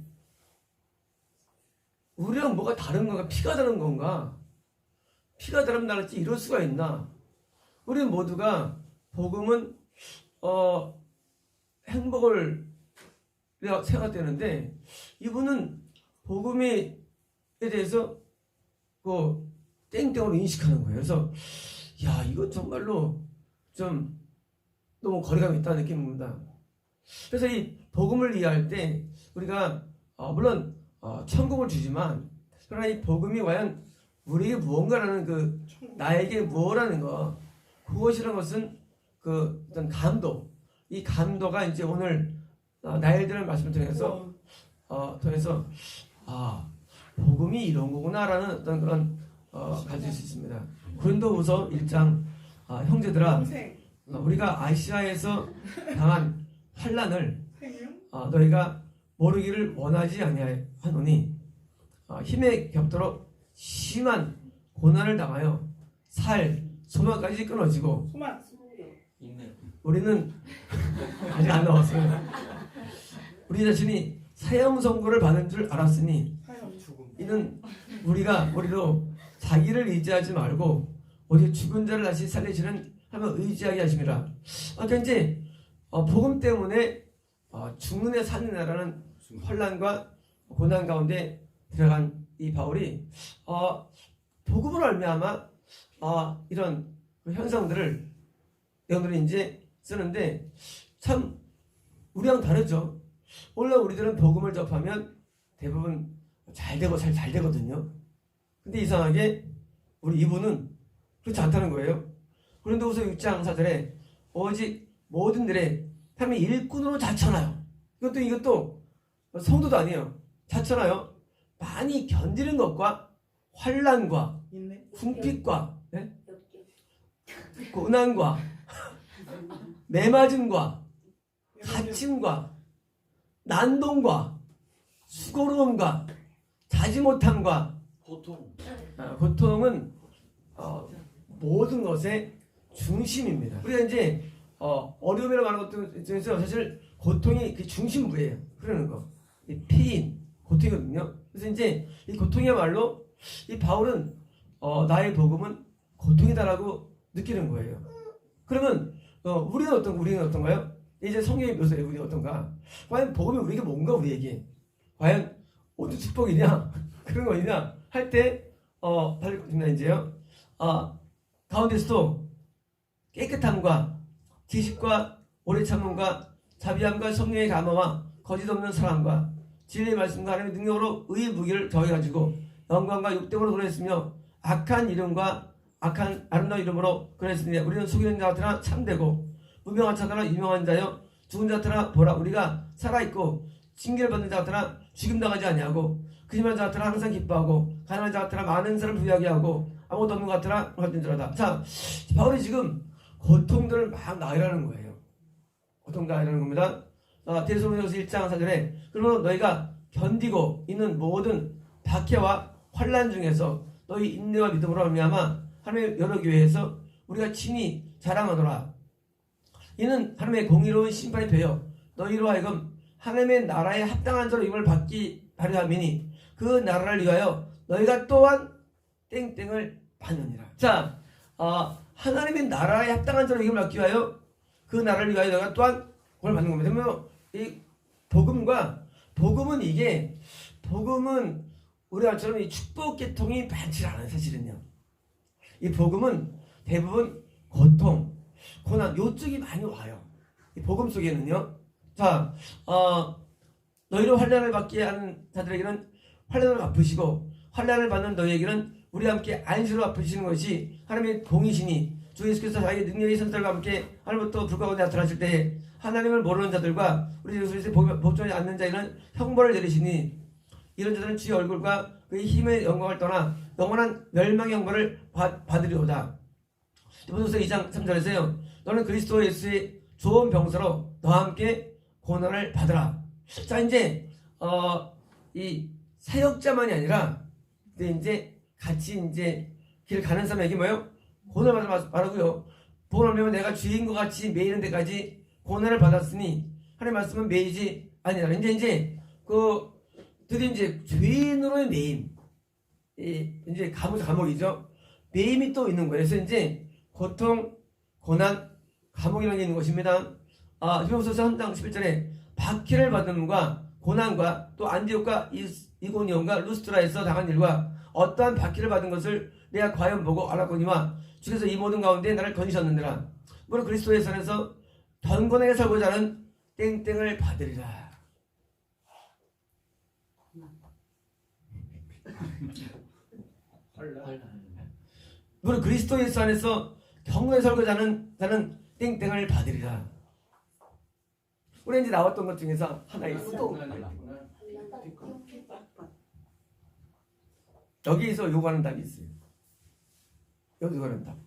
우리랑 뭐가 다른 건가? 피가 다른 건가? 피가 다르면 나를지 이럴 수가 있나? 우리 모두가 복음은 행복을 생각되는데 이분은 복음에 대해서 땡땡으로 인식하는 거예요. 그래서 야 이건 정말로 좀 너무 거리감이 있다는 느낌입니다. 그래서 이 복음을 이해할 때 우리가 물론 천국을 주지만 그러나 이 복음이 과연 우리에게 무언가라는 그 나에게 무엇라는 거 그것이라는 것은 그 어떤 감도 이 감도가 이제 오늘 나일들의 말씀을 통해서 복음이 이런 거구나라는 어떤 그런 가질 수 있습니다. 고린도후서 1장 형제들아 우리가 아시아에서 당한 환난을 너희가 모르기를 원하지 아니하노니 힘에 겹도록 심한 고난을 당하여 소망까지 끊어지고 우리는 아직 안 나왔어요. 우리 자신이 사형 선고를 받은 줄 알았으니 이는 우리로 자기를 의지하지 말고 오직 죽은 자를 다시 살리시는 하나님을 의지하게 하심이라. 그러니까 이제 복음 때문에 죽는 애 사는 애라는 환난과 고난 가운데 들어간 이 바울이 복음을 말미암아 이런 현상들을 여러분들이 이제 쓰는데 참 우리랑 다르죠. 원래 우리들은 복음을 접하면 대부분 잘 되거든요. 근데 이상하게 우리 이분은 그렇지 않다는 거예요. 고린도후서 6장 4절에 오직 모든 일에 하나님의 일꾼으로 자처나요. 이것도 성도도 아니에요. 자처나요. 많이 견디는 것과 환난과 궁핍과 고난과 매맞음과 갇힘과 난동과 수고로움과 자지 못함과 고통은 모든 것의 중심입니다. 우리가 이제 어려움이라고 하는 것들 중에서 사실 고통이 그 중심부예요. 그러는 거. 이 페인, 고통이거든요. 그래서 이제 이 고통이야말로 이 바울은 나의 복음은 고통이다라고 느끼는 거예요. 그러면 우리는 어떤가요? 이제 성경의 묘사에 우리가 어떤가? 과연 복음이 우리에게 뭔가 우리에게 과연 어떤 축복이냐 그런 거냐 할 때 발입니다 이제요. 가운데서도 깨끗함과 지식과 오래 참음과 자비함과 성령의 감화와 거짓 없는 사랑과 진리의 말씀과 하나님의 능력으로 의의 무기를 더해가지고 영광과 육됨으로 그랬으며 악한 이름과 악한 아름다운 이름으로 그랬으니 우리는 속이는 자 같으나 참되고 무명한 자 같으나 유명한 자여 죽은 자 같으나 보라 우리가 살아있고 징계를 받는 자 같으나 죽임당하지 아니하고 거짓말하는 자 같으나 항상 기뻐하고 가난한 자 같으나 많은 사람을 부유하게 하고 아무것도 없는 것 같으나 같은 줄 알다. 자, 바울이 지금 고통들을 막 나으라는 거예요. 고통 나으라는 겁니다. 데살로니가서 1장 4절에 그러므로 너희가 견디고 있는 모든 박해와 환난 중에서 너희 인내와 믿음으로 말미암아 하나님의 여러 교회에서 우리가 친히 자랑하노라. 이는 하나님의 공의로운 심판이 되어 너희로 하여금 하나님의 나라에 합당한 자로 임을 받기 바라함이니 그 나라를 위하여 너희가 또한 땡땡을 받느니라. 자, 하나님의 나라에 합당한 자로 임을 받기 위하여 그 나라를 위하여 너희가 또한 그걸 받는 겁니다. 그러면 이 복음은 우리가처럼 이 축복 계통이 많지 않아요. 사실은요. 이 복음은 대부분 고통, 고난 요쪽이 많이 와요. 이 복음 속에는요. 자, 너희로 환난을 받게 하는 자들에게는 환난을 갚으시고 환난을 받는 너희에게는 우리와 함께 안식으로 갚으시는 것이 하나님의 공이시니 주 예수께서 자기의 능력의 선들과 함께 하늘부터 불과 가운데 나타나실 때에 하나님을 모르는 자들과 우리 예수께서 복종하지 않는 자에는 형벌을 내리시니 이런 자들은 주의 얼굴과 그의 힘의 영광을 떠나 영원한 멸망의 형벌을 받으리로다. 디모데후서 2장 3절에서요. 너는 그리스도 예수의 좋은 병사로 너와 함께 고난을 받으라. 자, 이제 이 사역자만이 아니라 이제 같이 이제 길 가는 사람에게 뭐요? 고난을 받으라고요. 복을 얻으면 내가 주인과 같이 매이는 데까지 고난을 받았으니 하나님의 말씀은 매이지 아니라 이제 드디어 이제 죄인으로의 매임, 이제 감옥이죠. 매임이 또 있는 거예요. 그래서 이제 고통, 고난, 감옥이라는 게 있는 것입니다. 디모데후서 3장 11절에 박해를 받음과 고난과 또 안디옥과 이고니온과 루스트라에서 당한 일과 어떠한 박해를 받은 것을 내가 과연 보고 알았거니와 주께서 이 모든 가운데 나를 건지셨느니라. 물론 그리스도의 선에서 경건하게 살고자 하는 땡땡을 받으리라. 무릇 그리스도 예수 안에서 경건에 살고 자는 땡땡을 받으리라. 우리 이제 나왔던 것 중에서 하나 있어요. 여기서 요구하는 답이 있어요. 여기 요구하는 답.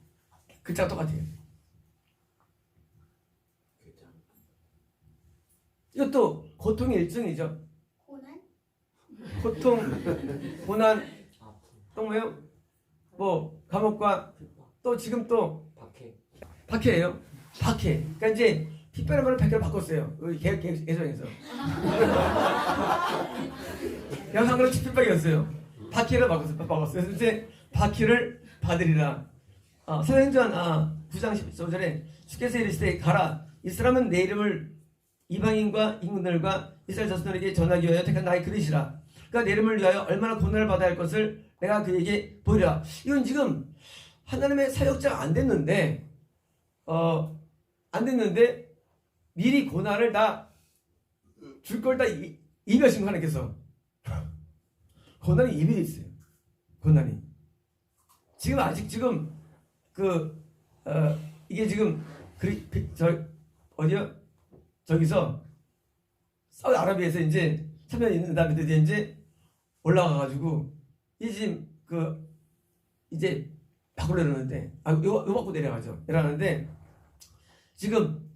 글자가 똑같아요. 이것도 고통의 일종이죠. 고통, 고난, 또 뭐요? 뭐 감옥과 또 지금 또 박해예요. 박해. 그러니까 이제 핏바람 거를 백개로 바꿨어요. 우리 개성에서. 영상으로 핏박이었어요. 박해를 바꿨어요. 그래서 이제 박해를 받으리라. 사도행전 9장 15절에 주께서 이르시되 가라. 이 사람은 내 이름을 이방인과 임금들과 이스라엘 자손들에게 전하기 위하여 택한 나의 그릇이라. 그러니까 내 이름을 위하여 얼마나 고난을 받아야 할 것을 내가 그에게 보이리라. 이건 지금 하나님의 사역자가 안 됐는데 미리 고난을 다 줄 걸 다 이겨신 거 하나님께서. 고난이 이미지 있어요. 고난이. 지금 아직 지금 이게 지금 어디요? 저기서 사우디아라비아에서 이제 참여 있는 다음에 이제 올라가가지고 이제 이제 바꾸려 그러는데 요 받고 내려가는데 지금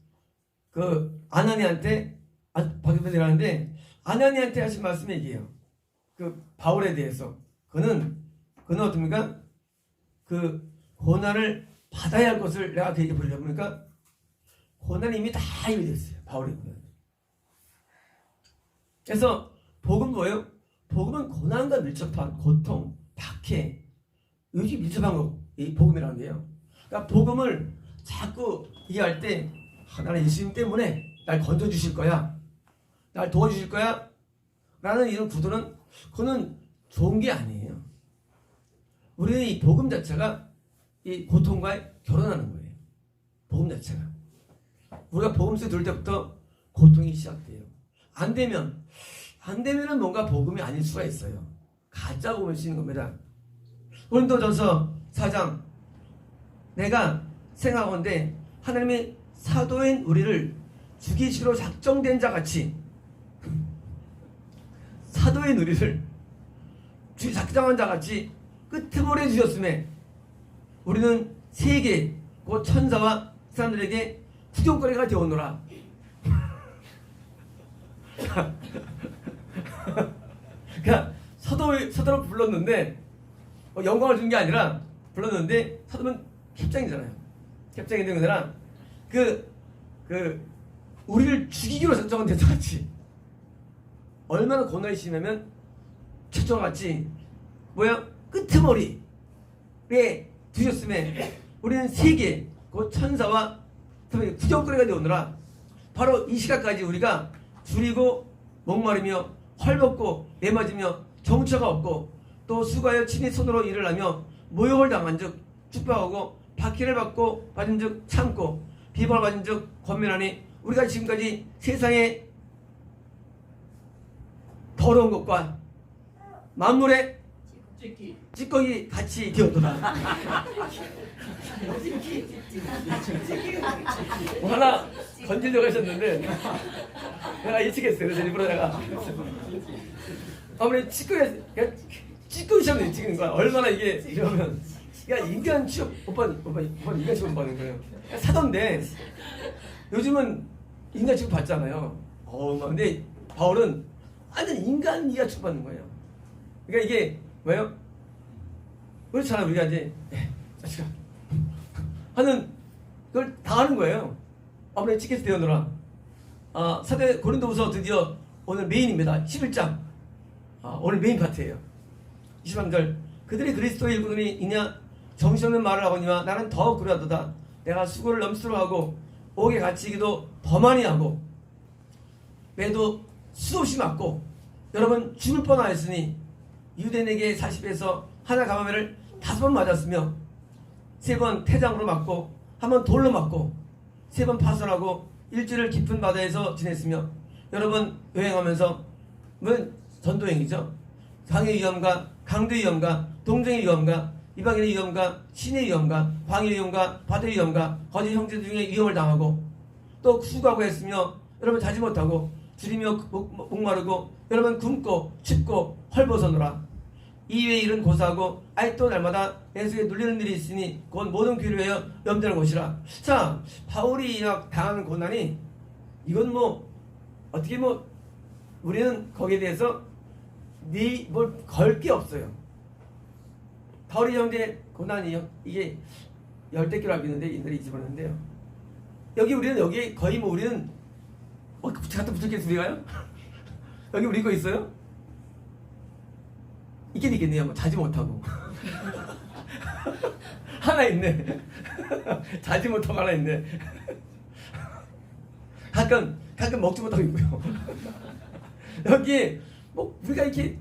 아나니한테 바꾸려 내려가는데 아나니한테 하신 말씀이 얘기해요. 바울에 대해서 그는 어떻습니까? 고난을 받아야 할 것을 내가 그에게 보이려고 보니까 고난이 이미 다 이루어졌어요. 바울의 고난. 그래서 복음 뭐예요? 복음은 고난과 밀접한 고통, 박해, 요즘 밀접한 거, 이 복음이라는 게요. 그러니까 복음을 자꾸 이해할 때 나는 예수님 때문에 날 건져주실 거야, 날 도와주실 거야 라는 이런 구도는 그거는 좋은 게 아니에요. 우리는 이 복음 자체가 이 고통과 결혼하는 거예요. 복음 자체가. 우리가 복음 속에 들을 때부터 고통이 시작돼요. 안 되면은 뭔가 복음이 아닐 수가 있어요. 가짜 복음을 쓰는 겁니다. 고린도전서 4장 내가 생각하건대 하나님의 사도인 우리를 죽이시기로 작정된 자 같이 사도인 우리를 작정한 자 같이 끄트머리에 주셨음에 우리는 세계 곧 천사와 사람들에게 구경거리가 되었노라. 그러니까 사도로 불렀는데 영광을 준 게 아니라 불렀는데 사도면 캡장이잖아요. 캡장이 되는 거잖아. 우리를 죽이기로 작정한 대자같이 얼마나 고난이 심하면 최초같이 끄트머리에 두셨음에 우리는 세계 곧 천사와 구경거리가 되오느라. 바로 이 시각까지 우리가 줄이고 목마르며 헐벗고 매맞으며 정처가 없고 또 수고하여 친히 손으로 일을 하며 모욕을 당한 즉 축복하고 박해를 받은 즉 참고 비방을 받은 즉 권면하니 우리가 지금까지 세상에 더러운 것과 만물의 찌꺼기 같이 되었도다. 뭐 하나 건지려고 하셨는데 내가 예측했어요. 그래서 일부러 내가 아무리 찌꺼기처럼 찍는 거야. 얼마나 이게 이러면 인간 취업 오빠 인간 취업 받는 거예요. 사던데 요즘은 인간 취업 받잖아요. 근데 바울은 완전 인간이가 취업 받는 거예요. 그러니까 이게 뭐예요? 그렇잖아. 우리가 이제 자식아 하는 그걸 다 하는 거예요. 아무리 치켓스 되어노라. 사대 고린도후서 드디어 오늘 메인입니다. 11장. 오늘 메인 파트예요. 23절 그들이 그리스도의 일꾼이냐 정신없는 말을 하거니와 나는 더 그러하도다. 내가 수고를 넘수로 하고 옥에 갇히기도 더 많이 하고 매도 수없이 맞고 여러분 죽을 뻔하였으니 유대인에게 40에서 하나 가마매를 5번 맞았으며 3번 태장으로 맞고 1번 돌로 맞고 3번 파손하고 일주일을 깊은 바다에서 지냈으며 여러분 여행하면서 뭐 전도행이죠. 강의 위험과 강도의 위험과 동정의 위험과 이방인의 위험과 신의 위험과 광의 위험과 바다의 위험과 거짓 형제 중에 위험을 당하고 또 수고하고 했으며 여러분 자지 못하고 줄이며 목마르고 여러분 굶고 춥고 헐벗어노라. 이외의 일은 고사하고 아직도 날마다 예수에 눌리는 일이 있으니 그건 모든 귀를 위하여 염려하는 것이라. 자, 바울이 당하는 고난이 이건 뭐 어떻게 뭐 우리는 거기에 대해서 뭘 걸 게 없어요. 바울이 형제 고난이 이게 열댓 개로 알고 있는데 옛날에 잊어버렸는데요. 여기 우리는 여기 거의 뭐 우리는 갖다 붙였겠어 우리가요? 여기 우리 거 있어요? 있긴 있겠네요. 뭐 자지 못하고 하나 있네. 자지 못하고 하나 있네. 가끔 먹지 못하고 있고요. 여기 뭐 우리가 이렇게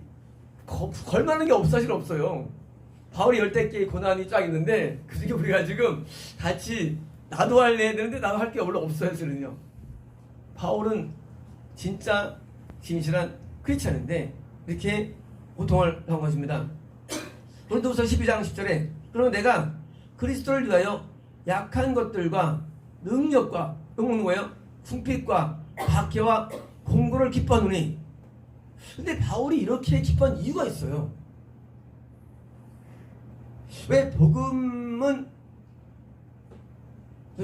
걸만한 게 사실 없어요. 바울이 열댓 개의 고난이 쫙 있는데 그중에 우리가 지금 같이 나도 할래 되는데 나도 할 게 원래 없어요. 사실은요. 바울은 진짜 진실한 크리스찬인데 이렇게 고통을 한 것입니다. 고린도후서 12장 10절에 그러면 내가 그리스도를 위하여 약한 것들과 능력과 먹는 거예요. 궁핍과 박해와 공고를 기뻐하노니. 근데 바울이 이렇게 기뻐한 이유가 있어요. 왜 복음은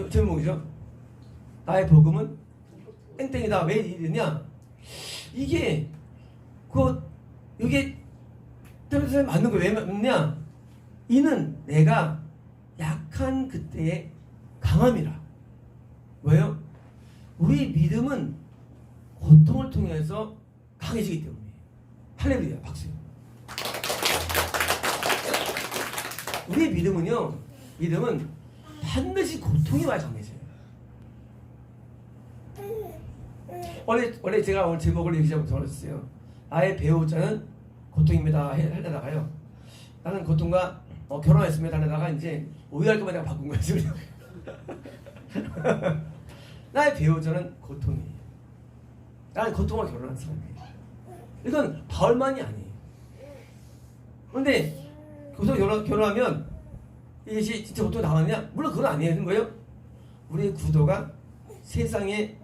제목이죠. 나의 복음은 땡땡이다. 왜 이러냐? 이게 이게 선생님 맞는 거예요. 왜 맞느냐? 이는 내가 약한 그때의 강함이라. 왜요? 우리 믿음은 고통을 통해서 강해지기 때문에. 할렐루야, 박수. 우리의 믿음은 반드시 고통이 와야 강해져요. 원래 제가 오늘 제목을 이렇게 정했어요. 나의 배우자는 고통입니다. 하려다가요. 나는 고통과 결혼했습니다. 하려다가 이제 오해할 것만 내가 바꾼 거예요. 나의 배우자는 고통이에요. 나는 고통과 결혼한 사람이에요. 이건 바울만이 아니에요. 그런데 거기서 결혼하면 이것이 진짜 고통이 나왔냐? 물론 그건 아니에요. 거예요. 우리의 구도가 세상에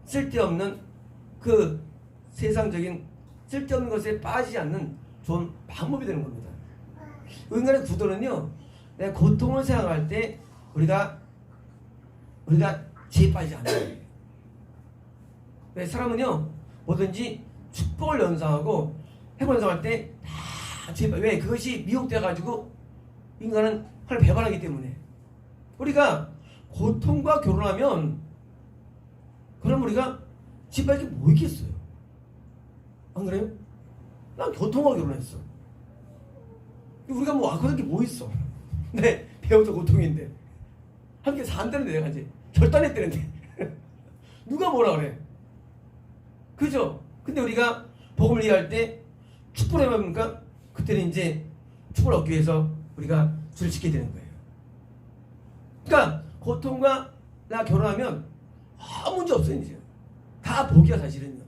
쓸데없는 그 세상적인 쓸데없는 것에 빠지지 않는 좋은 방법이 되는 겁니다. 인간의 구도는요, 내가 고통을 생각할 때 우리가 지혜 빠지지 않는 거예요. 왜 사람은요, 뭐든지 축복을 연상하고 행복을 연상할 때 다 지혜 빠져. 왜? 그것이 미혹되어가지고 인간은 하늘 배반하기 때문에. 우리가 고통과 결혼하면 그럼 우리가 지혜 빠질 게 뭐 있겠어요? 안 그래요? 난 고통과 결혼했어. 우리가 뭐 악하는 게 뭐 있어? 네, 배우도 고통인데 함께 산다는데 내가 이제 결단했다는데 누가 뭐라 그래? 그죠? 근데 우리가 복음을 이해할 때 축복을 해봅니까? 그때는 이제 축복을 얻기 위해서 우리가 줄을 지켜야 되는 거예요. 그러니까 고통과 나 결혼하면 아무 문제 없어요. 이제 다 복이야. 사실은요.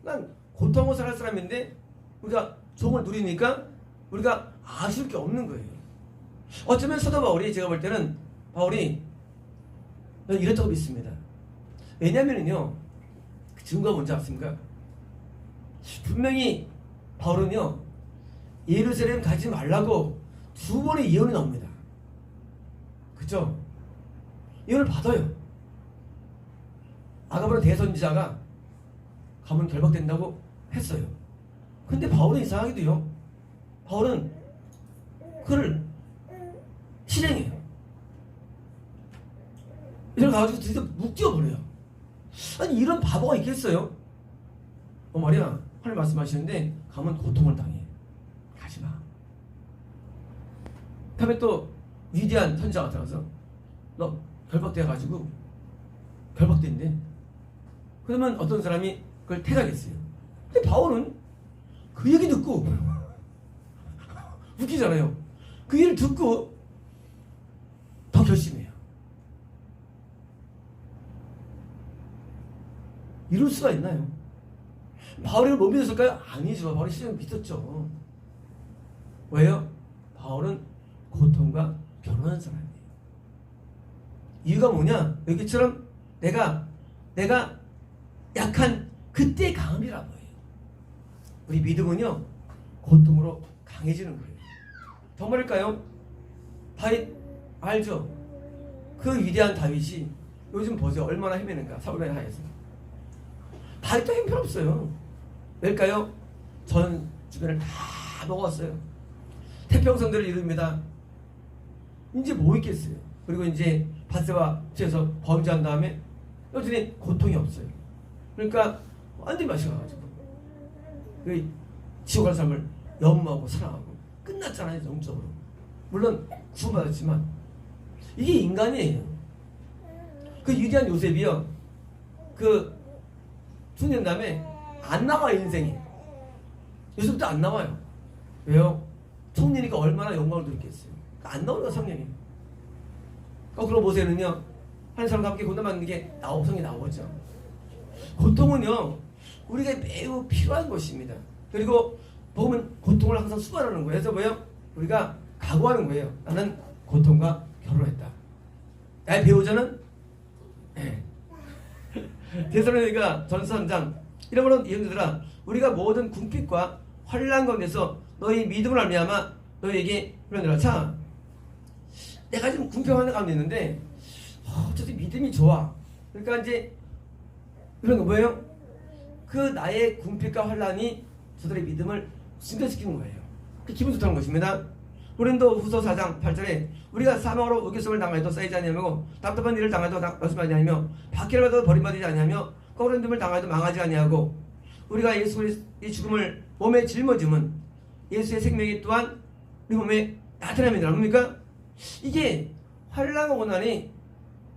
난 고통하고 살 사람인데 우리가 종을 누리니까 우리가 아쉬울 게 없는 거예요. 어쩌면 사도 바울이, 제가 볼 때는 바울이 이렇다고 믿습니다. 왜냐면은요, 그 증거가 뭔지 아십니까? 분명히 바울은요, 예루살렘 가지 말라고 2번의 예언이 나옵니다. 그죠? 예언을 받아요. 아가보는 대선지자가 가면 결박된다고 했어요. 근데 바울은 이상하게도요, 바울은 그를 실행해요. 이걸 가가지고 드디어 묶여버려요. 아니, 이런 바보가 있겠어요? 말이야, 하늘 말씀하시는데 가면 고통을 당해. 가지마. 다음에 또 위대한 선지자가 들어가서 너 결박돼가지고 결박된대. 그러면 어떤 사람이 그걸 택하겠어요. 근데 바울은 그 얘기 듣고 웃기잖아요. 그 얘기를 듣고 더 결심해요. 이룰 수가 있나요? 바울이 못 믿었을까요? 아니죠. 바울이 실제로 믿었죠. 왜요? 바울은 고통과 결혼한 사람이에요. 이유가 뭐냐? 여기처럼 내가 약한 그때 강함이란 거예요. 우리 믿음은요, 고통으로 강해지는 거예요. 더 말할까요? 다윗 알죠? 그 위대한 다윗이 요즘 보세요. 얼마나 헤매는가. 사울의 하에서. 다윗도 형편없어요. 왜일까요? 전 주변을 다 먹었어요. 태평성대를 이룹니다. 이제 뭐 있겠어요? 그리고 이제 바세바 죄에서 범죄한 다음에 여전히 고통이 없어요. 그러니까 완전히 마셔가지고 그 지옥 갈 삶을 연모하고 사랑하고 끝났잖아요. 영적으로. 물론 구원받았지만 이게 인간이에요. 그 위대한 요셉이요, 그 수년 다음에 안 나와요. 인생이 요셉도 안 나와요. 왜요? 총리니까 얼마나 영광을 누리겠어요. 안 나오는 거 성령이. 거꾸로 모세는요, 한 사람과 함께 고난받는 게 성이 나오죠. 고통은요, 우리가 매우 필요한 것입니다. 그리고 보면 고통을 항상 수반하는 거예요. 그래서 뭐예요? 우리가 각오하는 거예요. 나는 고통과 결혼했다. 나의 배우자는 데살로니가 전서 3장 이러므로 이형제들아, 우리가 모든 궁핍과 환난 가운데서 너희 믿음을 알미하마 너희에게 그러느라. 자, 내가 지금 궁핍 환난 가운데 있는데 어차피 믿음이 좋아. 그러니까 이제 이런 거 뭐예요? 그 나의 궁핍과 환난이 저들의 믿음을 증가시키는 거예요. 그 기분 좋다는 것입니다. 고린도 후서 4장 8절에 우리가 사망으로 우겨성을 당하여도 쌓이지 아니하고 답답한 일을 당하여도 말씀하지 아니하며 박해를 받아도 버림받지 아니하며 꺼린 틈을 당하여도 망하지 아니하고 우리가 예수 그리스도의 죽음을 몸에 짊어짐은 예수의 생명이 또한 우리 몸에 나타남이라. 뭡니까? 이게 환난과 고난이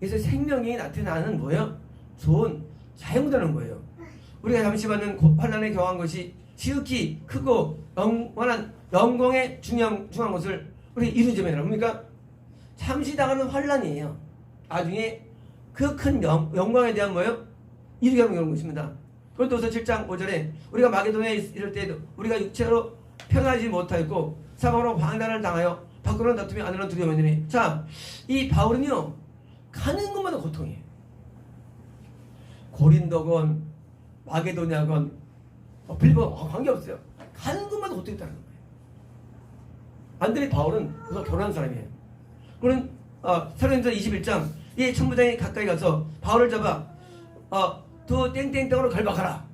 예수의 생명이 나타나는 뭐예요? 좋은 자연구다는 거예요. 우리가 잠시 받는 환난에 경한 것이 지극히 크고 영원한 영광의 중요한 것을 우리 이루자면이라. 뭡니까? 잠시 당하는 환난이에요. 나중에 그 큰 영광에 대한 뭐예요? 이루게 하는 것입니다. 고린도서 7장 5절에 우리가 마게도냐에 이를 때 우리가 육체로 편하지 못하였고 사방으로 환난을 당하여 밖으로는 다툼이 안으로는 두려움이니. 자, 이 바울은요, 가는 것마다 고통이에요. 고린도건 마게도냐건 빌보 관계없어요. 가는 것마다 고통이 있다는 거예요. 반대로 바울은 우선 결혼한 사람이에요. 그는 사도행전 21장 이 천부장이 가까이 가서 바울을 잡아 두 땡땡땡으로 갈박하라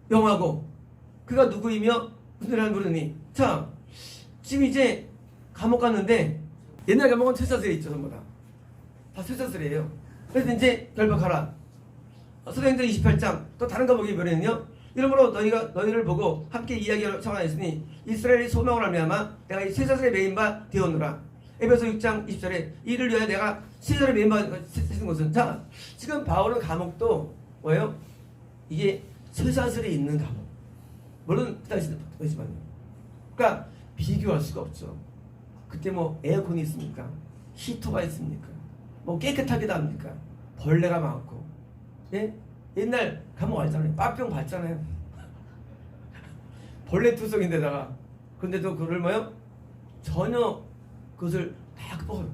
명하고 그가 누구이며 무슨 일을 물으니. 자, 지금 이제 감옥 갔는데 옛날 감옥은 쇠사슬에 있죠. 전부 다 쇠사슬이에요. 그래서 이제 결박하라. 사도행전 28장 또 다른 감옥이 뭐냐면요, 이러므로 너희를 보고 함께 이야기를 청하였으니 이스라엘이 소망을 알미하마 내가 이 쇠사슬에 매인 바 되었노라. 에베소 6장 20절에 이를 위하여 내가 쇠사슬에 매인 바 되는 것은. 자, 지금 바울은 감옥도 뭐예요? 이게 쇠사슬에 있는 감옥. 물론 그 당시에 그렇지만요. 그러니까 비교할 수가 없죠. 그때 뭐 에어컨이 있습니까? 히터가 있습니까? 뭐 깨끗하게도 합니까? 벌레가 많고. 예? 옛날 감옥 알잖아요. 빠병 봤잖아요. 벌레 투성인데다가. 근데도 그걸 뭐요? 전혀 그것을 다 극복해요.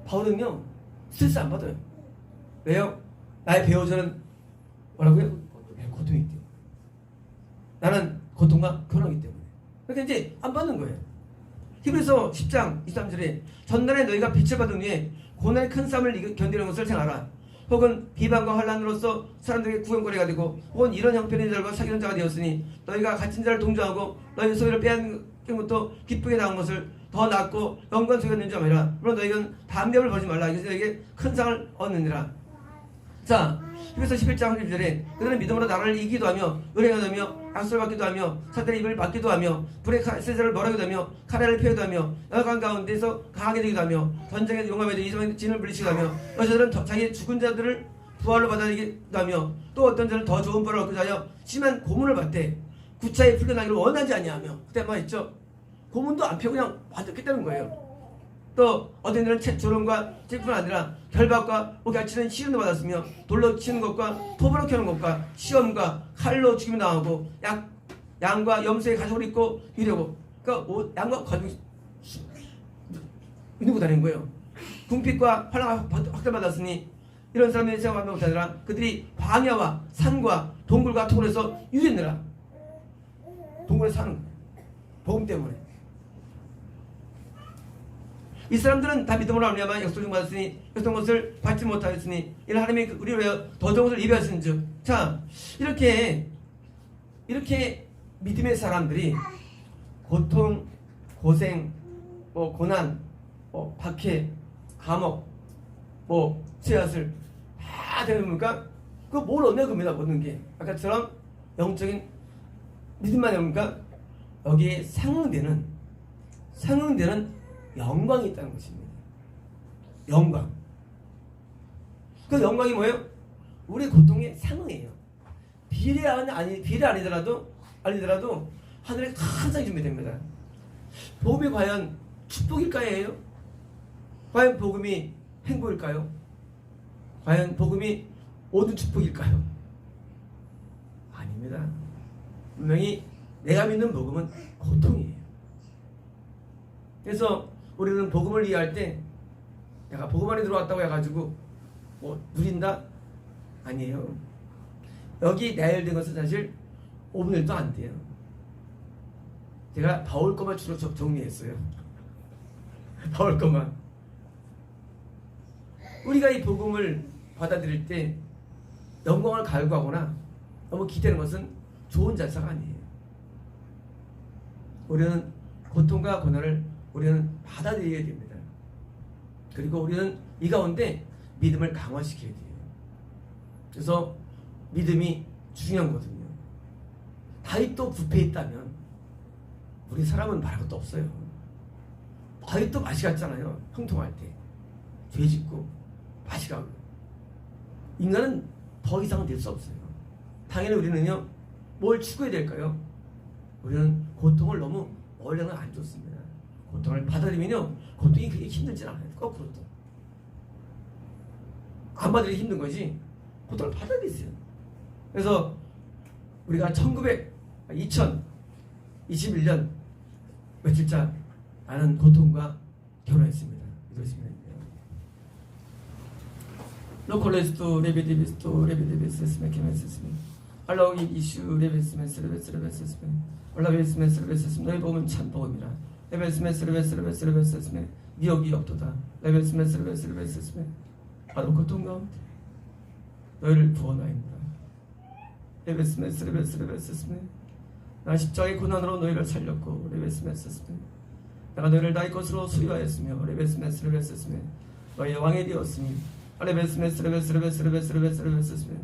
바울은요, 스트레스 안 받아요. 왜요? 나의 배우자는 뭐라고요? 고통이 있대요. 나는 고통과 결혼하기 때문에. 그러니까 이제 안 받는 거예요. 히브리서 10장 23절에 전날에 너희가 빛을 받은 후에 고난의 큰 싸움을 견디는 것을 생각하라. 혹은 비방과 환난으로서 사람들에게 구경거리가 되고 혹은 이런 형편의 자들과 사귀는 자가 되었으니 너희가 갇힌 자를 동정하고 너희 소유를 빼앗는 것도 기쁘게 당한 것을 더 낫고 영광 속에 있는 줄 알라. 물론 너희는 담대함을 버리지 말라. 이것이 너희에게 큰 상을 얻느니라. 자, 히브리서 11장 1절에 그들은 믿음으로 나라를 이기도 하며 은혜가 되며 약속을 받기도 하며 사탄의 입을 받기도 하며 불의 세자를 멸하기도 하며 카레를 피하기도 하며 열강 가운데서 강하게 되기도 하며 전쟁에서 용감해 되고 이성의 진을 물리치기도 하며 여자들은 자기 죽은 자들을 부활로 받아들이기도 하며 또 어떤 자는 더 좋은 벌을 얻고자 하여 심한 고문을 받되 구차히 풀려나기를 원하지 아니하며. 그때 뭐 했죠? 고문도 안 펴고 그냥 받았겠다는 거예요. 또 어떤 이들은 조롱과 질뿐 아니라 결박과 gat치는 시련도 받았으며 돌로 치는 것과 포부로 켜는 것과 시험과 칼로 죽임이 당하고 양과 염소의 가죽을 입고 이려고 그러니까 양과 가죽 누구 다니는 거예요. 궁핍과 환난을 확대받았으니 이런 사람의 생각하면 못하더라. 그들이 광야와 산과 동굴과 토굴에서 유리느라 동굴에 사는 복음 때문에 이 사람들은 다 믿음으로 말미암아 약속을 받았으니 어떤 것을 받지 못하였으니 이는 하나님이 우리를 위하여 더 좋은 것을 예비하시는즉. 자, 이렇게 믿음의 사람들이 고통, 고생, 고난, 박해, 감옥, 쇠앗을 다 되니까 그거 뭘 얻냐 그겁니다. 얻는 게 아까처럼 영적인 믿음만 해보니까 여기에 상응되는 영광이 있다는 것입니다. 영광. 그 영광이 뭐예요? 우리 고통의 상응이에요. 비례 아니더라도 하늘에 큰 상이 준비됩니다. 복음이 과연 축복일까요? 과연 복음이 행복일까요? 과연 복음이 모든 축복일까요? 아닙니다. 분명히 내가 믿는 복음은 고통이에요. 그래서 우리는 복음을 이해할 때 내가 복음 안에 들어왔다고 해가지고 누린다? 아니에요. 여기 내열된 것은 사실 5분의 1도 안 돼요. 제가 바울 것만 주로 정리했어요. 바울 것만. 우리가 이 복음을 받아들일 때 영광을 갈구하거나 너무 기대는 것은 좋은 자세가 아니에요. 우리는 고통과 고난을 우리는 받아들여야 됩니다. 그리고 우리는 이 가운데 믿음을 강화시켜야 돼요. 그래서 믿음이 중요한 거거든요. 다윗도 부패했다면 우리 사람은 말할 것도 없어요. 다윗도 맛이 갔잖아요. 형통할 때 죄 짓고 맛이 가고. 인간은 더 이상은 될 수 없어요. 당연히 우리는요 뭘 추구해야 될까요? 우리는 고통을 너무 멀리 하는 건 안 좋습니다. 고통을 받아들이면요 고통이 그렇게 힘들진 않아요. 거꾸로 또 안 받아들이기 힘든 거지 고통을 받아들이세요. 그래서 우리가 2021년 며칠자 나는 고통과 결혼했습니다. 이러시면 로컬레스토 레비디비스토 레비디비스스메 케메스스메 알라오기 이슈 레베스메스레베스레베스스메 올라베스메스레베스스메 너희 복음은 참 복음이라 레베스메스레베스레베스레베스스메 미역이 없도다 레베스메스레베스레베스스메 바로 고통 가운데 너희를 구원하였다 레베스메스레베스레베스스메 나 십자가의 고난으로 너희를 살렸고 레베스메스스메 내가 너희를 나의 것으로 수리하였으며 레베스메스레베스스메 너희의 왕이 되었으니 레베스메스레베스레베스레베스레베스레베스스메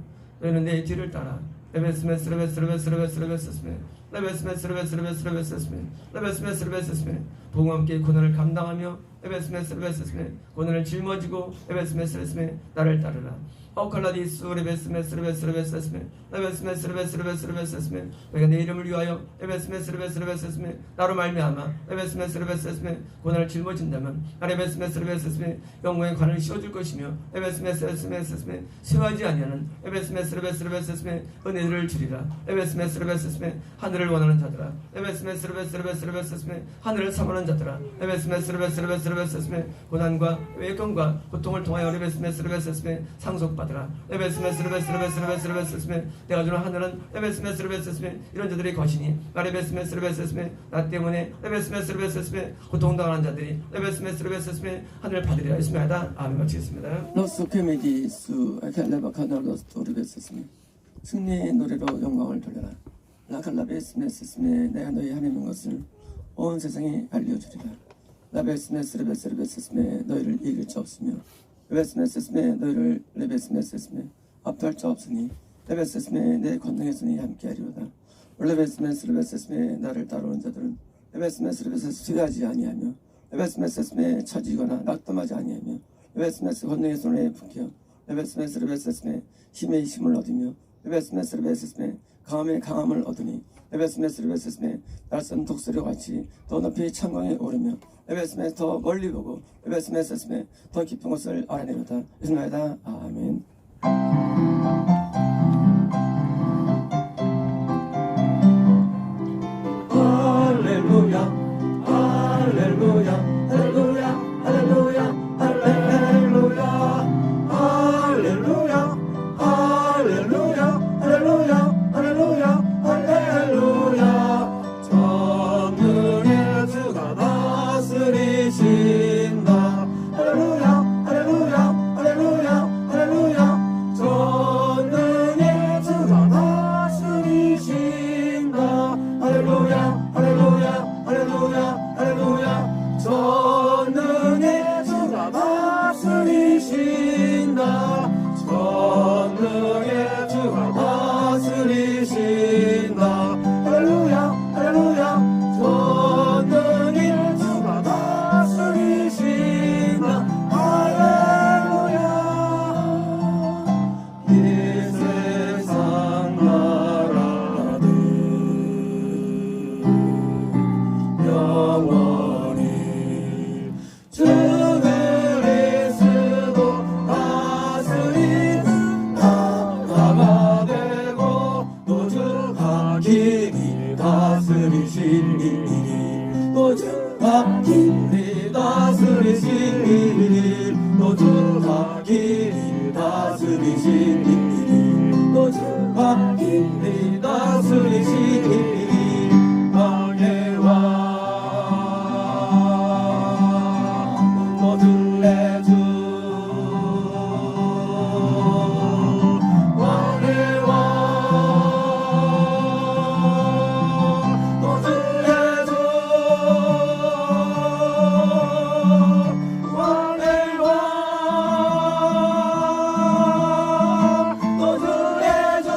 너희는 내 뒤를 따라 레베스메스레베스레베스레베스레베스스메 레베스메스레베스레베스레베스스메 레베스메스레베스스메 복음과 함께 고난을 감당하며 레베스메스레베스스메 고난을 짊어지고 레베스메스레베스메 나를 따르라 오칼라디스 레베스메스레베스레베스스메 레베스메스레베스레베스레베스스메 너희가 내 이름을 위하여 레베스메스레베스레베스스메 나로 말미암아 레베스메스레베스스메 고난을 짊어진다면 레베스메스레베스스메 영광의 관을 씌워줄 것이며 레베스메스레베스스메 수하지 아니하는 레베스메스레베스레베스스메 은혜를 주리라 레베스메스레베스스메 하늘을 원하는 자들아 레베스메스레베스레베스레베스스메 하늘을 사모하는 자들아 레베스메스레베스레베스레베스스메 고난과 외경과 고통을 통하여 레베스메스레베스스메 상속받으라 레베스메스레베스레베스레베스스메 내가 주는 하늘은 레베스메스레베스스메 이런 자들의 것이니 레베스메스레베스스메 나 때문에 레베스메스레베스스메 고통당하는 자들이 레베스메스레베스스메 하늘을 받으리라 했습니다. 아멘. 마치겠습니다. 노스케메디스 아칼레바카나로스토 레베스스메 승리의 노래로 영광을 돌려라 라칼라베스메스스메 내가 너희 하나님인 것을 온 세상에 알려주리라 라베스메스레베스레베스스메 너희를 이길 자 없으며 레베스메스스메 너희를 레베스메스스메 압도할 자 없으니 레베스메 내 권능에서니 함께하리로다 레베스메스레베스스메 나를 따르는 자들은 레베스메스레베스 수여하지 아니하며 레베스메스스메 처지거나 낙담하지 아니하며 레베스메스 권능의 손에 붙여 레베스메스레베스스메 힘의 힘을 얻으며 레베스메스레베스스메 강함의 강함을 얻으니 레베스메스레베스스메 날선 독수리와 같이 더 높이 창광에 오르며 레베스메 더 멀리 보고 레베스메 세스메 더 깊은 것을 알아내려다 예수나이다 아멘. 할렐루야 할렐루야 할렐루야 할렐루야 할렐루야 할렐루야 할렐루야 할렐루야 할렐루야 할렐루야 전능의 주가 다스리신다 할렐루야 할렐루야 할렐루야 할렐루야 전능의 주가 다스리신다 할렐루야 할렐루야 할렐루야 할렐루야 전능의 주가 다스리신다 전능의 주가 다스리신다 할렐루야 할렐루야 전능의 주가 다스리신다 할렐루야 이 세상 나라들 영원히 주 그리스도 다스리는 나라가 되고 또 주가 길이 다스리시니 또 주가 길이 다스리시니 또 주가 길이 다스리시니 또 주가 길이 다스리시니 왕의 왕 모두의 주 왕의 왕 모두의 주 왕의 왕 모두의 주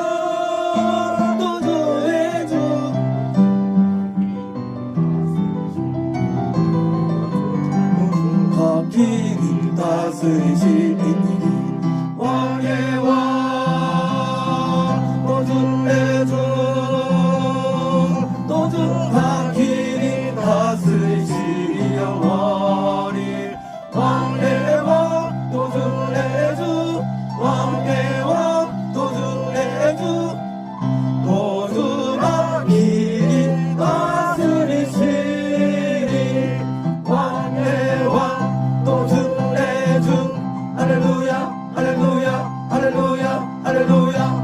모두의 주 길이 다스리시니 왕의 왕 모두의 주 또 주가 길이 다스리시니 영원히 왕의 왕 또 주의 주 왕의 왕 또 주의 주 또 주가 길이 다스리시니 왕의 왕 또 주의 주 할렐루야 할렐루야 할렐루야 할렐루야